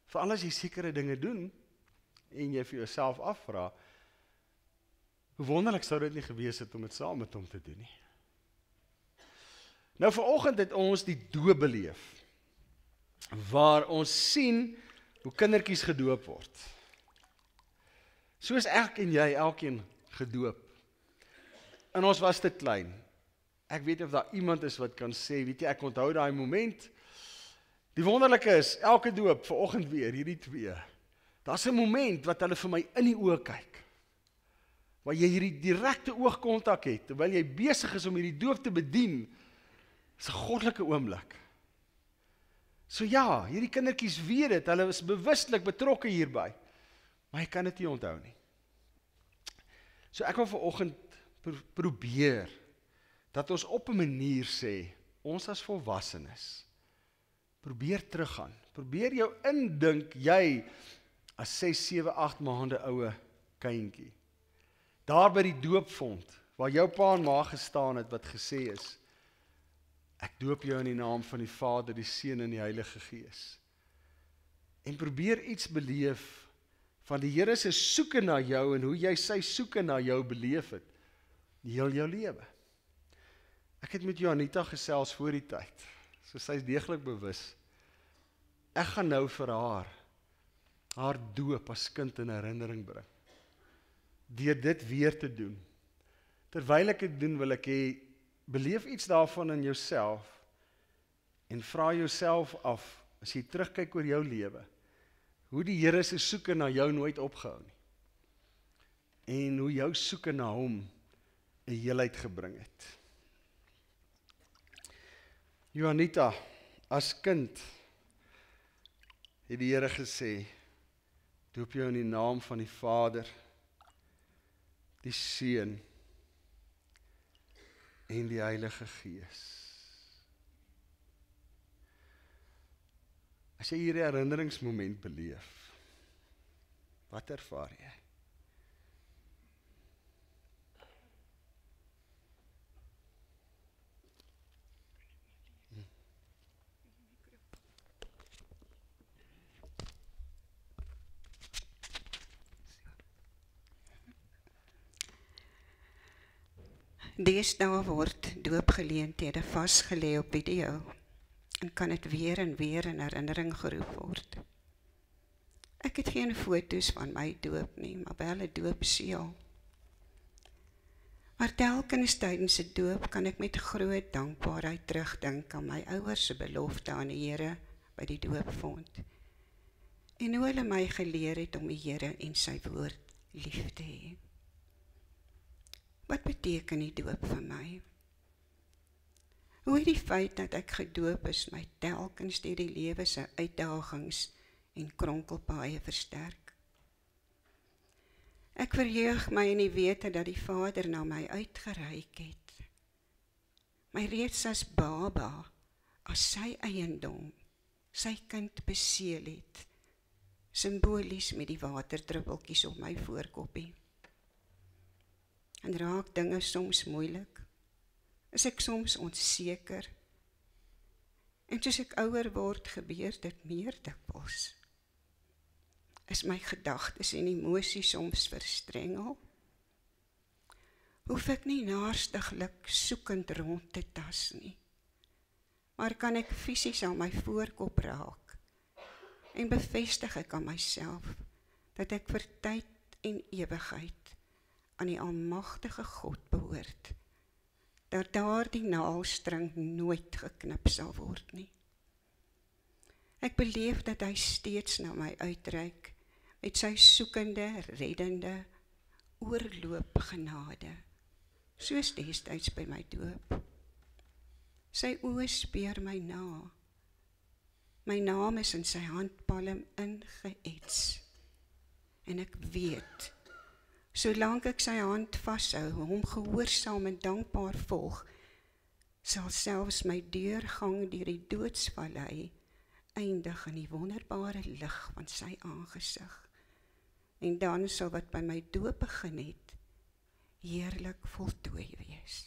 Veral as jy sekere dinge doen, en jy vir jouself afvra, hoe wonderlik sou dit nie gewees het om dit saam met hom te doen nie. Nou vanoggend het ons die doop beleef, waar ons sien hoe kindertjies gedoop word. Soos ek en jy, elkeen gedoop. En ons was te klein. Ek weet of daar iemand is wat kan sê, weet jy, ek onthou daai moment. Die wonderlike is, elke doop, vanoggend weer, hierdie twee, daar's 'n moment wat hulle vir my in die oë kyk, waar jy hierdie direkte oogkontak het, terwyl jy besig is om hierdie doop te bedien, is 'n goddelike oomblik. So ja, hierdie kindertjies weet dit, hulle is bewustelik betrokke hierby, maar jy kan dit nie onthou nie. So ek wil vanoggend probeer, dat ons op 'n manier sê, ons as volwassenes, probeer teruggaan, probeer jou indink, jy as 6, 7, 8 maande oue kindjie, daar by die doopvond, waar jou pa en ma gestaan het, wat gesê is, ek doop jou in die naam van die Vader, die Seun en die Heilige Gees. En probeer iets beleef, van die Here se soeke na jou, en hoe jy sy soeke na jou beleef het, heel jou lewe. Ek het met Johanita gesels voor die tyd, so sy is deeglik bewus. Ek gaan nou vir haar doop as kind in herinnering bring. Deur dit weer te doen. Terwyl ek dit doen, wil ek hê, beleef iets daarvan in jouself, en vra jouself af, as jy terugkyk oor jou lewe, hoe die Here se soeke na jou nooit opgehou nie. En hoe jou soeke na hom 'n heelheid gebring het. Johanita, as kind, het die Here gesê, doop jou in die naam van die Vader, die Seun en die Heilige Gees. As jy hierdie herinneringsmoment beleef, wat ervaar jy? Deesdae word doopgeleenthede vasgelê op video en kan dit weer en weer in herinnering geroep word. Ek het geen foto's van my doop nie, maar wel 'n doopseël. Maar telkens tydens 'n doop kan ek met groot dankbaarheid terugdink aan my ouers se belofte aan die Here by die doopfont. En hoe hulle my geleer het om die Here en sy woord lief te hê. Wat beteken die doop vir my? Hoe het die feit dat ek gedoop is my telkens deur die lewe se uitdagings en kronkelpaaie versterk? Ek verheug my in die wete dat die Vader na my uitgereik het. My reeds as baba, as sy eiendom, sy kind beseël het, simbolies met die waterdruppeltjies op my voorkoppie. En raak dinge soms moeilik? Is ek soms onseker? En soos ek ouer word, gebeur dit meer dikwels. Is my gedagtes en emosies soms verstrengel? Hoef ek nie naarstiglik soekend rond te tas nie, maar kan ek fisies aan my voorkop raak en bevestig ek aan myself dat ek vir tyd en ewigheid aan die almagtige God behoort, dat daardie naalstring nooit geknip sal word nie. Ek beleef dat hy steeds na my uitreik met sy soekende, reddende, oorloop genade, soos destyds by my doop. Sy oë speur my na. My naam is in sy handpalm ingeets. En ek weet, solank ek sy hand vashou, hom gehoorsaam en dankbaar volg, sal selfs my deurgang deur die doodsvallei eindig in die wonderbare lig van sy aangesig. En dan sal wat by my doop begin het, heerlik voltooi wees.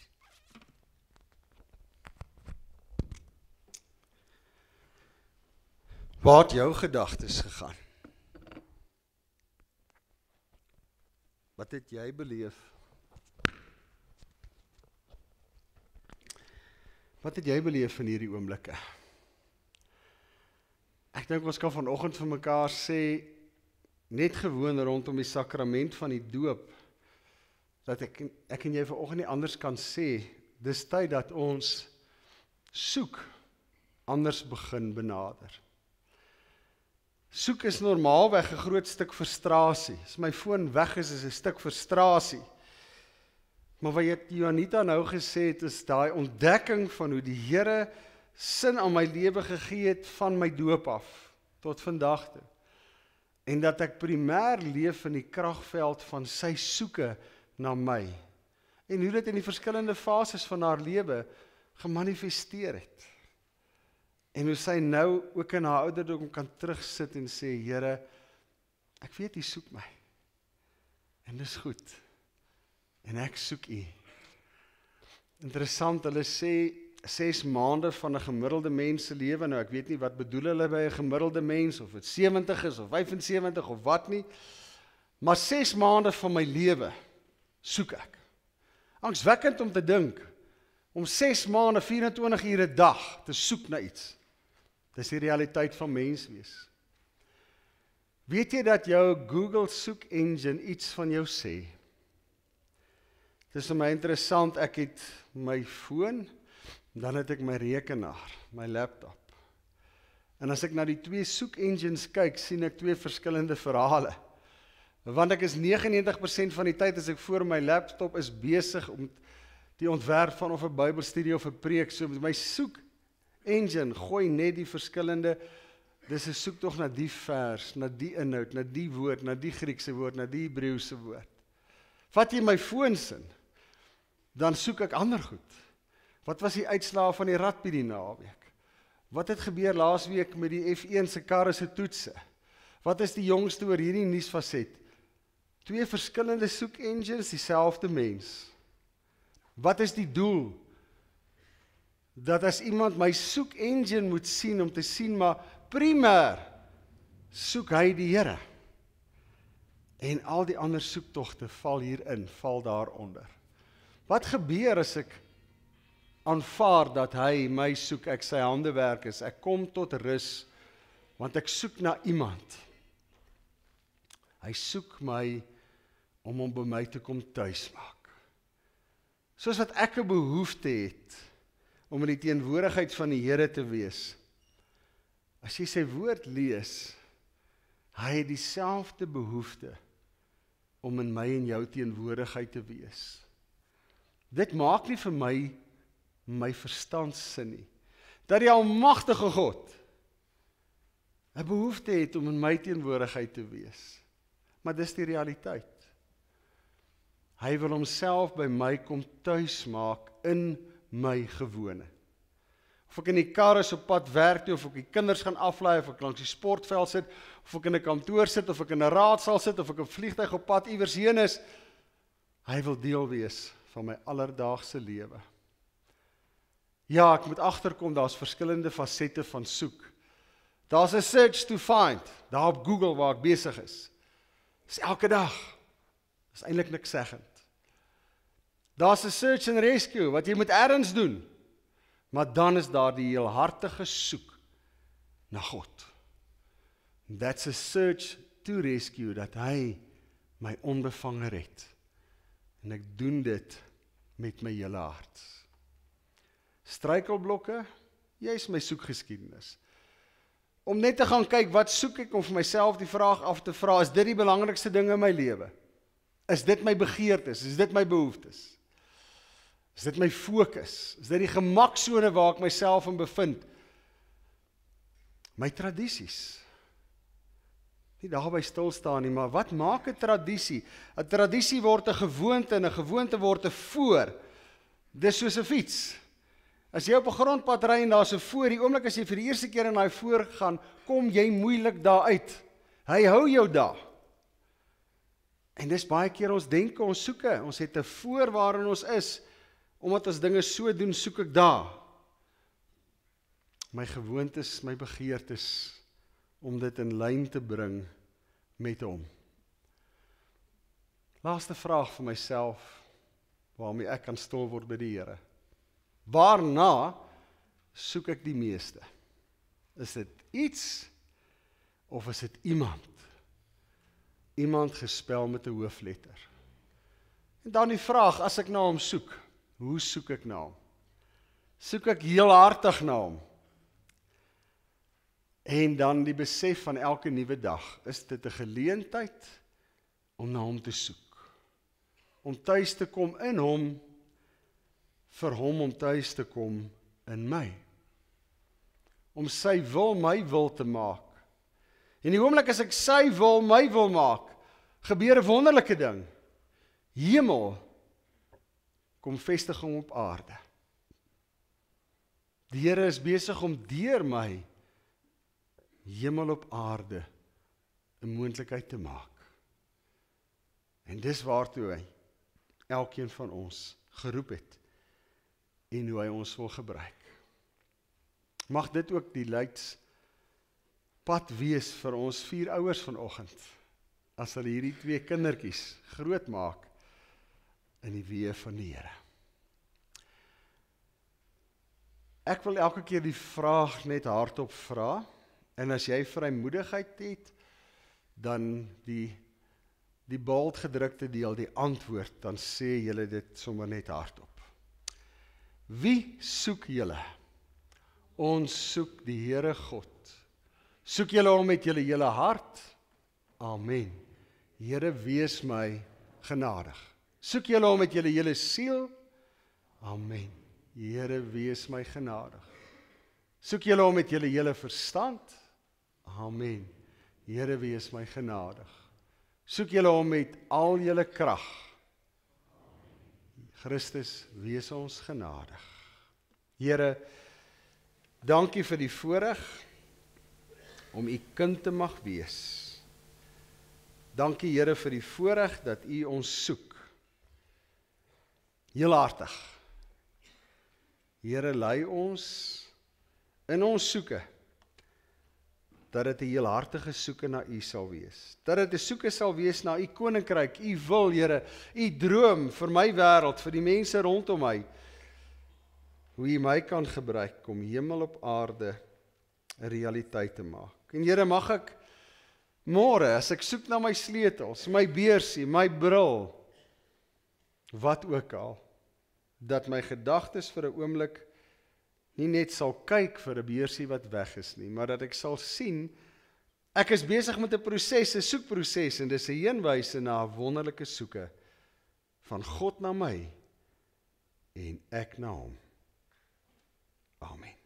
Waar het jou gedagtes gegaan? Wat het jy beleef? Wat het jy beleef in hierdie oomblikke? Ek dink ons kan vanoggend vir mekaar sê, net gewoon rondom die sakrament van die doop, dat ek en jy vanoggend nie anders kan sê, dis tyd dat ons soek, anders begin benader. Soek is normaalweg 'n groot stuk frustrasie. As my foon weg is 'n stuk frustrasie. Maar wat Juanita nou gesê het, is daai ontdekking van hoe die Here sin aan my lewe gegee het van my doop af, tot vandag toe. En dat ek primêr leef in die kragveld van sy soeke na my. En hoe dit in die verskillende fases van haar lewe gemanifesteer het. En hoe sy nou ook in haar ouderdom kan terugsit en sê, Here, ek weet U soek my. En dis goed. En ek soek U. Interessant, hulle sê 6 maande van 'n gemiddelde mens se lewe. Nou ek weet nie wat bedoel hulle by 'n gemiddelde mens, of dit 70 is of 75 of wat nie. Maar 6 maande van my lewe soek ek. Angswekkend om te dink, om 6 maande, 24 ure 'n dag te soek na iets. Dis die realiteit van mens wees. Weet jy dat jou Google soek engine iets van jou sê? Dit is vir my interessant, ek het my foon, dan het ek my rekenaar, my laptop. En as ek na die 2 soek engines kyk, sien ek 2 verskillende verhale. Want ek is 99% van die tyd as ek voor my laptop is besig om die ontwerp van of 'n Bybelstudie of 'n preek, so my soek engine gooi net die verskillende, dis 'n soektog na die vers, na die inhoud, na die woord, na die Griekse woord, na die Hebreëse woord. Vat jy my foon sin, dan soek ek ander goed. Wat was die uitslae van die rugby die naweek? Wat het gebeur laasweek met die F1 se karre se toetse? Wat is die jongste oor hierdie nuusfaset? 2 verskillende soek engines, dieselfde mens. Wat is die doel? Dat as iemand my soek engine moet sien, om te sien, maar primêr soek hy die Here. En al die ander soektogte val hierin, val daaronder. Wat gebeur as ek aanvaar dat hy my soek, ek sy handewerk is, ek kom tot rus, want ek soek na iemand. Hy soek my om hom by my te kom tuis maak. Soos wat ek 'n behoefte het om in die teenwoordigheid van die Here te wees. As jy sy woord lees, hy het dieselfde behoefte om in my en jou teenwoordigheid te wees. Dit maak nie vir my verstand sin nie. Dat die almagtige God 'n behoefte het om in my teenwoordigheid te wees. Maar dis die realiteit. Hy wil homself by my kom tuis maak in my gewone. Of ek in die kar is op pad werk toe, of ek die kinders gaan aflaai, of ek langs die sportveld sit, of ek in 'n kantoor sit, of ek in 'n raadsaal sit, of ek 'n vliegtuig op pad iewers heen is, hy wil deel wees van my alledaagse lewe. Ja, ek moet agterkom, daar's verskillende fasette van soek. Daar's 'n search to find, daar op Google waar ek besig is. Dis elke dag. Dis eintlik niks seggend. Daar's 'n search and rescue, wat jy moet ergens doen. Maar dan is daar die heelhartige soek na God. That's a search to rescue, dat hy my onbevange red. En ek doen dit met my hele hart. Struikelblokke, jy is my soekgeskiedenis. Om net te gaan kyk, wat soek ek, om vir myself die vraag af te vra, is dit die belangrikste ding in my lewe? Is dit my begeertes? Is dit my behoeftes? Is dit my fokus? Is dit die gemaksone waar ek myself in bevind? My tradisies. Nie daarby stil staan nie, maar wat maak 'n tradisie? 'n Tradisie word 'n gewoonte en 'n gewoonte word 'n voor. Dis soos 'n fiets. As jy op 'n grondpad ry en daar's 'n voor, die oomblik as jy vir die eerste keer in daai voor gaan, kom jy moeilik daar uit. Hy hou jou daar. En dis baie keer ons denke, ons soeke, ons het 'n voor waarin ons is, omdat ons dinge so doen, soek ek daar. My gewoontes, my begeertes, om dit in lyn te bring met hom. Laaste vraag vir myself, waarmee ek kan stil word by die Here. Waarna soek ek die meeste? Is dit iets, of is dit iemand? Iemand gespel met 'n hoofletter. En dan die vraag, as ek na hom soek, hoe soek ek na hom? Soek ek heelhartig na hom? En dan die besef van elke nuwe dag, is dit 'n geleentheid om na hom te soek. Om tuis te kom in hom, vir hom om tuis te kom in my. Om sy wil my wil te maak. En die oomblik as ek sy wil my wil maak, gebeur 'n wonderlike ding. Hemel kom vestiging op aarde. Die Here is besig om deur my hemel op aarde 'n moontlikheid te maak. En dis waartoe hy elkeen van ons geroep het en hoe hy ons wil gebruik. Mag dit ook die leidspad wees vir ons 4 ouers vanoggend, as hulle hierdie 2 kindertjies groot maak in die weë van die Here. Ek wil elke keer die vraag net hardop vra, en as jy vrymoedigheid het, dan die bold gedrukte deel, die antwoord, dan sê julle dit sommer net hardop. Wie soek julle? Ons soek die Here God. Soek julle hom met julle hele hart? Amen. Here, wees my genadig. Soek julle hom met julle hele siel? Amen. Here, wees my genadig. Soek julle hom met julle hele verstand? Amen. Here, wees my genadig. Soek julle hom met al julle krag? Christus, wees ons genadig. Here, dankie vir die voorreg om u kind te mag wees. Dankie, Here, vir die voorreg dat u ons soek. Heelhartig. Here, lei ons in ons soeke dat dit 'n heelhartige soeke na U sal wees. Dat dit 'n soeke sal wees na U koninkryk, U wil, Here, U droom vir my wêreld, vir die mense rondom my. Hoe U my kan gebruik om hemel op aarde 'n realiteit te maak. En Here, mag ek môre, as ek soek na my sleutels, my beursie, my bril, wat ook al, dat my gedagtes vir 'n oomblik nie net sal kyk vir 'n beursie wat weg is nie, maar dat ek sal sien, ek is besig met 'n proses, 'n soekproses, en dis 'n heenwyse na 'n wonderlike soeke van God na my en ek na hom. Amen.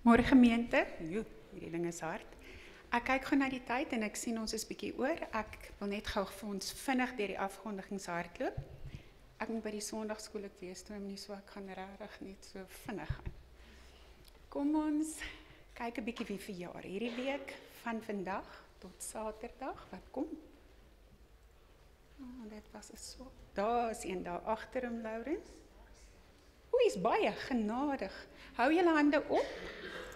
Môre gemeente, hierdie ding is hard. Ek kyk gou na die tyd en ek sien ons is bietjie oor. Ek wil net gou vir ons vinnig deur die afkondigings hardloop. Ek moet by die Sondagskool ek wees toe nie, so ek gaan regtig net so vinnig gaan. Kom ons kyk 'n bietjie wie verjaar hierdie week van vandag tot Saterdag. Wat kom? Oh, dit was so. Daar is een daar agter hom, Lourens. Hoe is baie genadig. Hou julle hande op.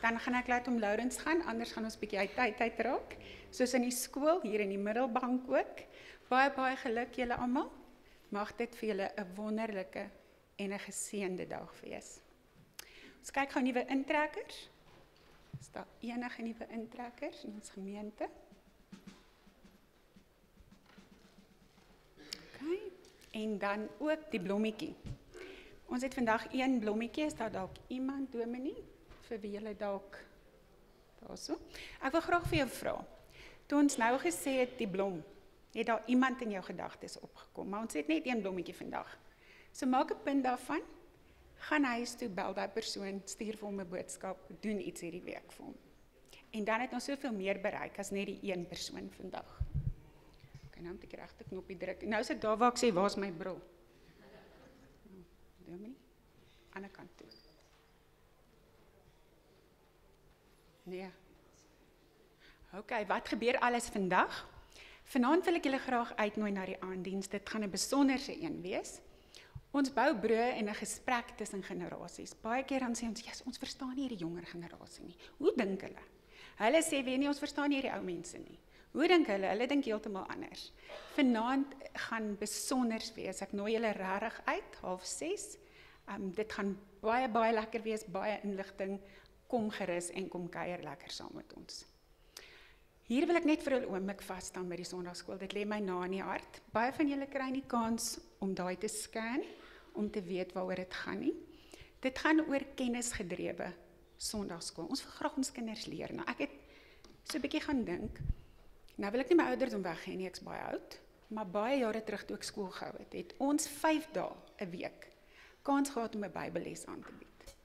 Dan gaan ek laat om Lourens gaan, anders gaan ons bietjie uit raak. Soos in die skool, hier in die middelbank ook. Baie geluk julle almal. Mag dit vir julle 'n wonderlike en 'n geseënde dag wees. Ons kyk gou nuwe intrekkers. Is daar enige nuwe intrekkers in ons gemeente? Okay. En dan ook die blommetjie. Ons het vandag een blommetjie, is daar dalk iemand, Dominee, vir wie julle dalk daarso. Ek wil graag vir jou vra. Toe ons nou gesê het die blom, het daar iemand in jou gedagtes opgekom, maar ons het net een blommetjie vandag. So maak 'n punt daarvan, gaan huis toe, bel daai persoon, stuur vir hom 'n boodskap, doen iets hierdie week vir hom. En dan het ons soveel meer bereik as net die een persoon vandag. Okay, nou moet ek die regte knoppie druk. Nou is dit daar waar ek sê, waar's my bril? Dominee, ander kant toe. Nee. Okay, wat gebeur alles vandag? Vanaand wil ek julle graag uitnooi na die aanddiens. Dit gaan 'n besonderse een wees. Ons bou brûe en 'n gesprek tussen generasies. Baie keer dan sê ons, "Jesus, ons verstaan nie die jonger generasie nie." Hoe dink hulle? Hulle sê, "Weet nie, ons verstaan nie die ou mense nie." Hoe dink hulle? Hulle dink heeltemal anders. Vanaand gaan besonders wees. Ek nooi julle regtig uit, 5:30. Dit gaan baie lekker wees, baie inligting. Kom gerus en kom kuier lekker saam met ons. Hier wil ek net vir 'n oomblik vas staan by die Sondagskool. Dit lê my na in die hart. Baie van julle kry nie kans om daai te scan, om te weet waaroor dit gaan nie. Dit gaan oor kennisgedrewe Sondagskool. Ons wil graag ons kinders leer. Nou, ek het so 'n bietjie gaan dink. Nou wil ek nie my ouderdom weggee nie, ek's baie oud, maar baie jare terug toe ek skool gehou het ons 5 dae 'n week kans gehad om 'n Bybelles aan te bied.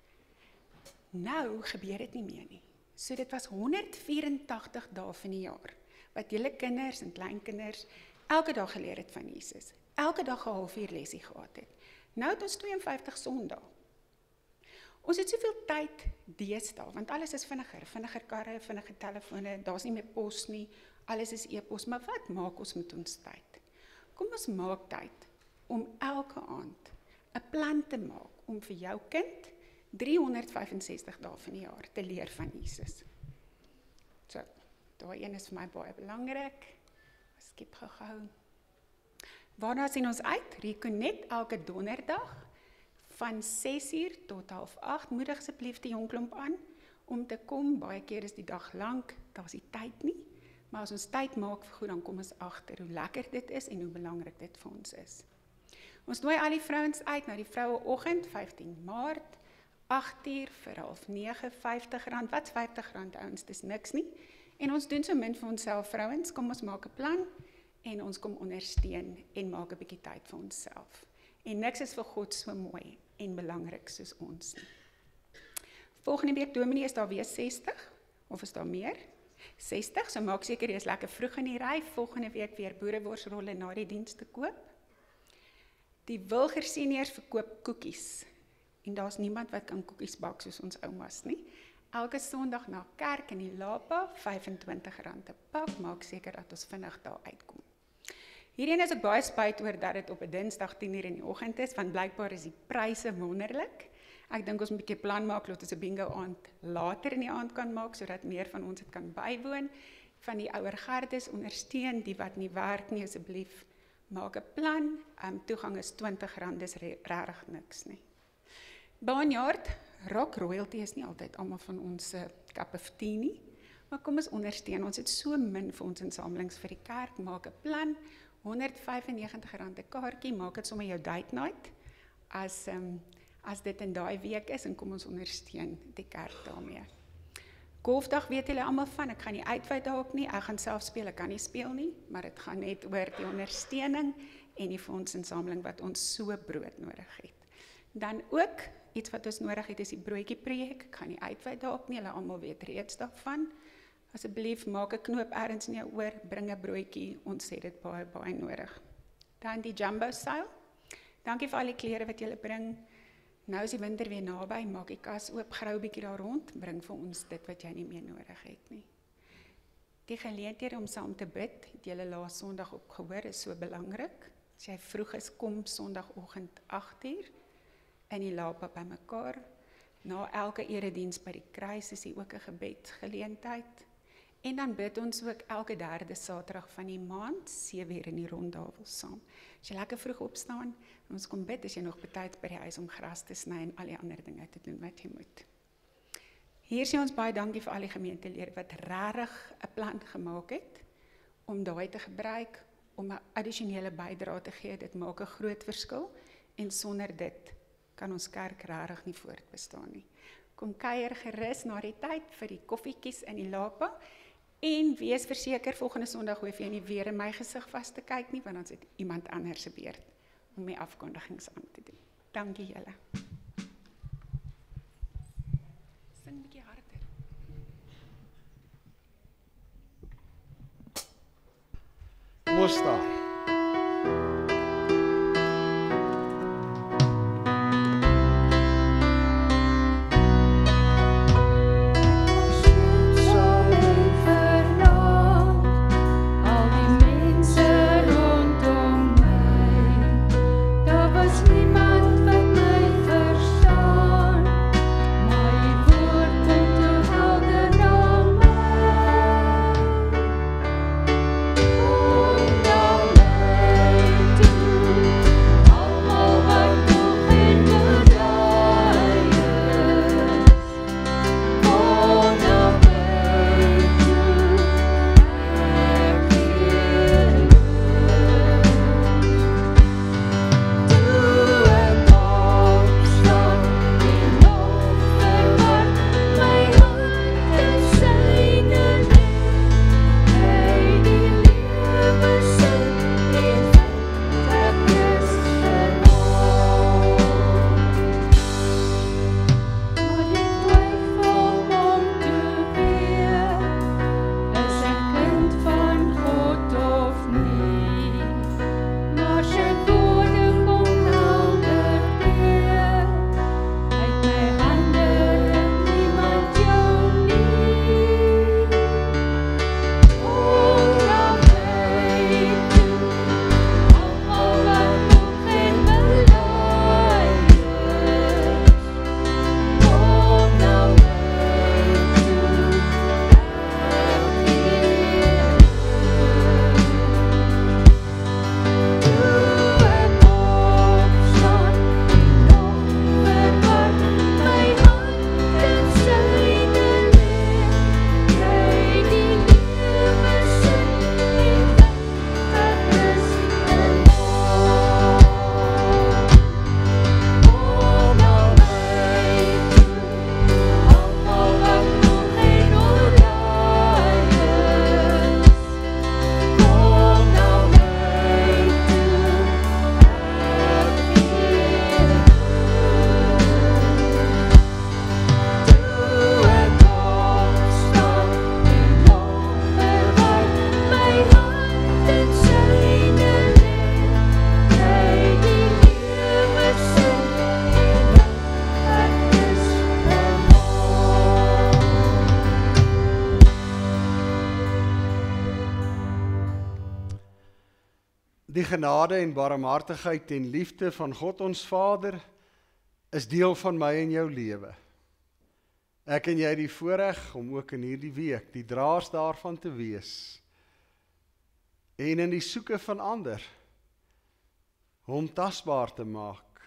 Nou gebeur dit nie meer nie. So dit was 184 dae van die jaar, wat julle kinders en kleinkinders elke dag geleer het van Jesus. Elke dag 'n halfuur lesie gehad het. Nou het ons 52 Sondae. Ons het soveel tyd deesdae, want alles is vinniger karre, vinniger telefone, daar's nie meer pos nie, alles is e-pos, maar wat maak ons met ons tyd? Kom ons maak tyd om elke aand 'n plan te maak om vir jou kind 365 dae van die jaar te leer van Jesus. So, daai een is vir my baie belangrik. Skep gehou. Waarna sien ons uit? Reconnect elke donderdag van 6:00 tot 7:30. Moedig asseblief die jong klomp aan om te kom. Baie keer is die dag lank, daar's nie tyd nie. Maar as ons tyd maak vir goed, dan kom ons agter hoe lekker dit is en hoe belangrik dit vir ons is. Ons nooi al die vrouens uit na die vroueoggend, 15 Maart. 8:00 vir 8:30, R50. Wat's R50 ouens? Dis niks nie. En ons doen so min vir onsself vrouens. Kom ons maak 'n plan en ons kom ondersteun en maak 'n bietjie tyd vir onsself. En niks is vir God so mooi en belangrik soos ons nie. Volgende week Dominee is daar weer 60 of is daar meer? 60, so maak seker jy is lekker vroeg in die ry. Volgende week weer boereworsrolle na die diens te koop. Die Wilger seniors verkoop koekies. En daar's niemand wat kan koekies bak soos ons oumas nie. Elke Sondag na kerk in die Lapa, R25 'n pak, maak seker dat ons vinnig daar uitkom. Hierheen is ek baie spyt oor dat dit op 'n Dinsdag 10:00 in die oggend is, want blykbaar is die pryse wonderlik. Ek dink ons moet 'n bietjie plan maak, laat ons 'n bingo aand later in die aand kan maak, sodat meer van ons dit kan bywoon. Van die ouer gardes ondersteun, die wat nie werk nie, asseblief maak 'n plan. Toegang is R20, dis regtig niks nie. Baanjaard, rock royalty is nie altyd almal van ons cup of tea nie, maar kom ons ondersteun, ons het so min vir ons insamelings vir die kerk, maak 'n plan, R195 'n kaartjie, maak dit sommer jou date night, as dit in daai week is, en kom ons ondersteun die kerk daarmee. Golfdag weet julle almal van, ek gaan nie uitwy dalk nie, ek gaan self speel, ek kan nie speel nie, maar dit gaan net oor die ondersteuning en die fondsinsameling wat ons so brood nodig het. Dan ook, iets wat ons nodig het is die broodjie projek, ek gaan nie uitwy dalk nie, julle almal weet reeds daarvan. Asseblief maak 'n knoop ergens in jou oor, bring 'n broodjie, ons het dit baie nodig. Dan die jumbo sale. Dankie vir al die klere wat julle bring. Nou is die winter weer naby, maak die kas oop, grou 'n bietjie daar rond, bring vir ons dit wat jy nie meer nodig het nie. Die geleenthede om saam te bid, het julle laas Sondag ook gehoor, is so belangrik. As jy vroeg is, kom Sondagoggend 8:00 in die Lapa by mekaar. Na elke erediens by die kruis is hier ook 'n gebedsgeleentheid. En dan bid ons ook elke derde Saterdag van die maand, 7:00 in die rondtafel saam. As jy lekker vroeg opstaan, en ons kom bid, as jy nog betyds by die huis om gras te sny en al die ander dinge te doen wat jy moet. Hier sê ons baie dankie vir al die gemeentelede wat regtig 'n plan gemaak het, om daai te gebruik, om 'n addisionele bydrae te gee. Dit maak 'n groot verskil, en sonder dit kan ons kerk regtig nie voortbestaan nie. Kom kuier gerus na die tyd vir die koffietjies in die Lapa, en wees verseker volgende Sondag hoef jy nie weer in my gesig vas te kyk nie, want dan sit iemand anders se beurt om die afkondigings aan te doen. Dankie julle. Sing 'n bietjie harder. ons staan. Die genade en barmhartigheid en liefde van God ons Vader is deel van my en jou lewe. Ek en jy het die voorreg om ook in hierdie week die draers daarvan te wees en in die soeke van ander hom tasbaar te maak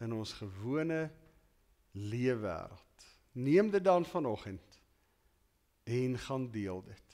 in ons gewone leefwêreld. Neem dit dan vanoggend en gaan deel dit.